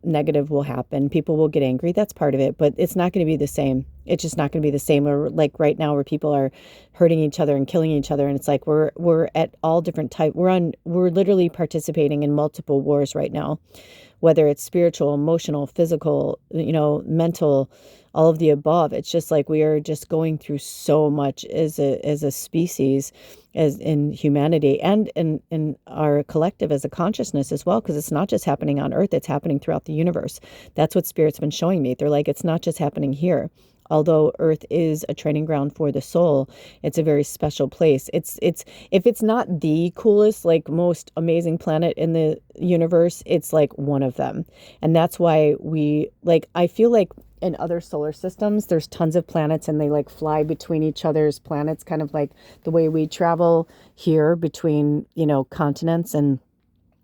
negative will happen. People will get angry. That's part of it, but it's not going to be the same. It's just not going to be the same. Or like right now, where people are hurting each other and killing each other. And it's like, we're at all different types. We're literally participating in multiple wars right now, whether it's spiritual, emotional, physical, mental, all of the above. It's just like we are just going through so much as a species, as in humanity, and in our collective as a consciousness as well, because it's not just happening on Earth, it's happening throughout the universe. That's what Spirit's been showing me. They're like, it's not just happening here. Although Earth is a training ground for the soul, it's a very special place. It's if it's not the coolest, like most amazing planet in the universe, it's like one of them. And that's why I feel like in other solar systems. There's tons of planets and they like fly between each other's planets, kind of like the way we travel here between, continents and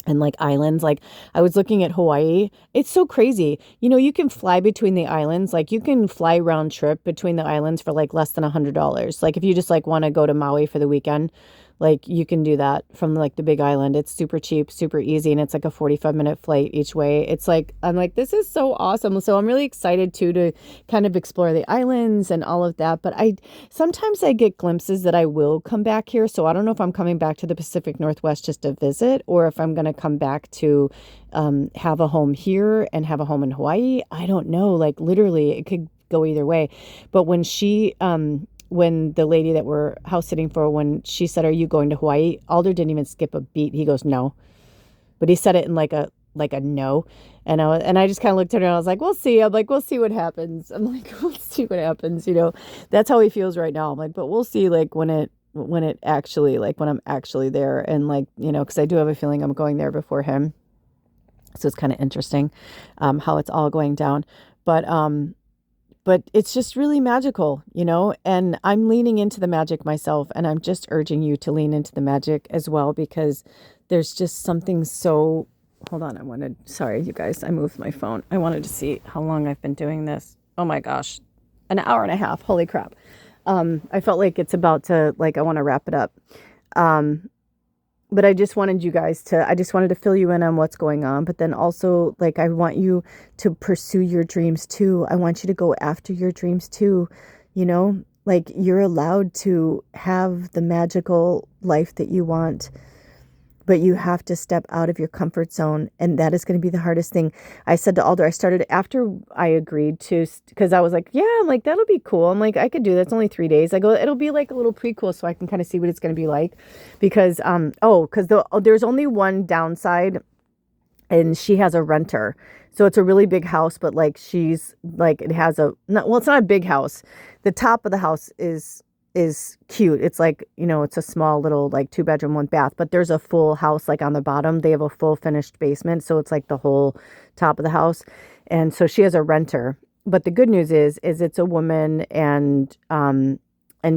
like islands. Like I was looking at Hawaii. It's so crazy. You can fly between the islands. Like you can fly round trip between the islands for like less than $100. Like if you just like want to go to Maui for the weekend, like you can do that from like the big island. It's super cheap, super easy. And it's like a 45-minute flight each way. It's like, I'm like, this is so awesome. So I'm really excited too, to kind of explore the islands and all of that. But sometimes I get glimpses that I will come back here. So I don't know if I'm coming back to the Pacific Northwest just to visit, or if I'm going to come back to have a home here and have a home in Hawaii. I don't know. Like literally it could go either way. But when the lady that we're house sitting for, when she said, "Are you going to Hawaii?" Alder didn't even skip a beat. He goes, "No." But he said it in like a no. And I just kind of looked at her and I was like, "We'll see." I'm like, "We'll see what happens." I'm like, "We'll see what happens." That's how he feels right now. I'm like, "But we'll see like when it actually, like when I'm actually there." And like, because I do have a feeling I'm going there before him. So it's kind of interesting how it's all going down. But it's just really magical, and I'm leaning into the magic myself, and I'm just urging you to lean into the magic as well, because there's just something so, hold on, sorry, you guys, I moved my phone. I wanted to see how long I've been doing this. Oh my gosh, an hour and a half. Holy crap. I felt like it's about to, like, I want to wrap it up. But I just wanted to fill you in on what's going on. But then also, like, I want you to pursue your dreams too. I want you to go after your dreams too. Like you're allowed to have the magical life that you want, but you have to step out of your comfort zone. And that is going to be the hardest thing. I said to Alder, I started after I agreed to, because I was like, yeah, I'm like, that'll be cool. I'm like, I could do that. It's only 3 days. I go, it'll be like a little prequel so I can kind of see what it's going to be like. Because, there's only one downside, and she has a renter. So it's a really big house, but like she's like, it's not a big house. The top of the house is cute. It's like, it's a small little like 2-bedroom, 1-bath, but there's a full house like on the bottom. They have a full finished basement. So it's like the whole top of the house. And so she has a renter. But the good news is it's a woman, and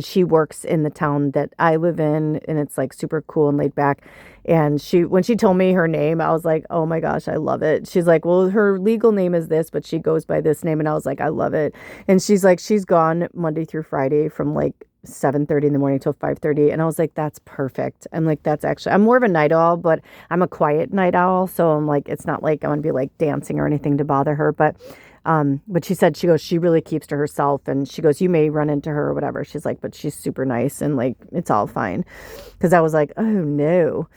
she works in the town that I live in, and it's like super cool and laid back. And when she told me her name, I was like, oh my gosh, I love it. She's like, well, her legal name is this, but she goes by this name. And I was like, I love it. And she's like, she's gone Monday through Friday from like 7:30 in the morning till 5:30. And I was like, that's perfect. I'm like, I'm more of a night owl, but I'm a quiet night owl. So I'm like, it's not like I'm going to be like dancing or anything to bother her. But she said, she goes, she really keeps to herself. And she goes, you may run into her or whatever. She's like, but she's super nice and like, it's all fine. Cause I was like, oh no.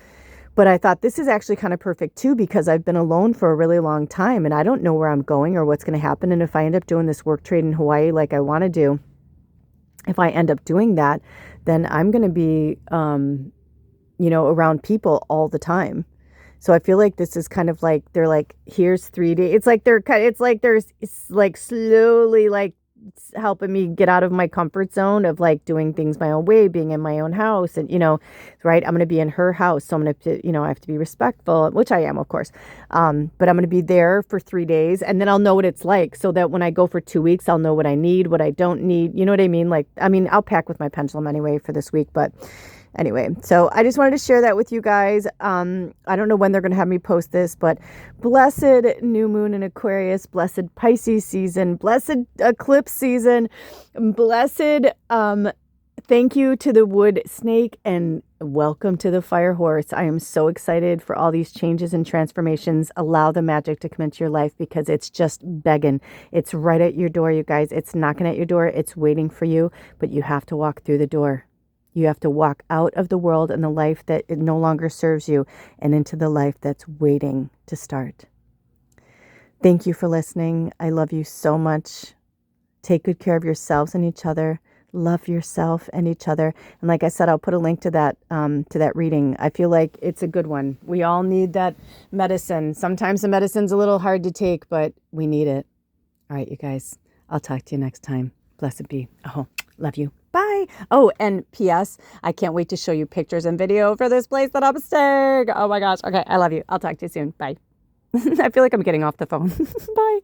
But I thought this is actually kind of perfect too, because I've been alone for a really long time and I don't know where I'm going or what's going to happen. And if I end up doing this work trade in Hawaii, like I want to do, if I end up doing that, then I'm going to be, around people all the time. So I feel like this is kind of like, they're like, here's 3 days. It's like it's like slowly like helping me get out of my comfort zone of like doing things my own way, being in my own house. And, right, I'm going to be in her house. So I'm going to, I have to be respectful, which I am, of course. But I'm going to be there for 3 days, and then I'll know what it's like, so that when I go for 2 weeks, I'll know what I need, what I don't need. You know what I mean? Like, I'll pack with my pendulum anyway for this week, but anyway, so I just wanted to share that with you guys. I don't know when they're going to have me post this, but blessed new moon in Aquarius, blessed Pisces season, blessed eclipse season, blessed thank you to the wood snake, and welcome to the fire horse. I am so excited for all these changes and transformations. Allow the magic to come into your life, because it's just begging. It's right at your door, you guys. It's knocking at your door. It's waiting for you, but you have to walk through the door. You have to walk out of the world and the life that it no longer serves you, and into the life that's waiting to start. Thank you for listening. I love you so much. Take good care of yourselves and each other. Love yourself and each other. And like I said, I'll put a link to that reading. I feel like it's a good one. We all need that medicine. Sometimes the medicine's a little hard to take, but we need it. All right, you guys. I'll talk to you next time. Blessed be. Oh, love you. Bye. Oh, and P.S. I can't wait to show you pictures and video for this place that I'm staying. Oh my gosh. Okay. I love you. I'll talk to you soon. Bye. I feel like I'm getting off the phone. Bye.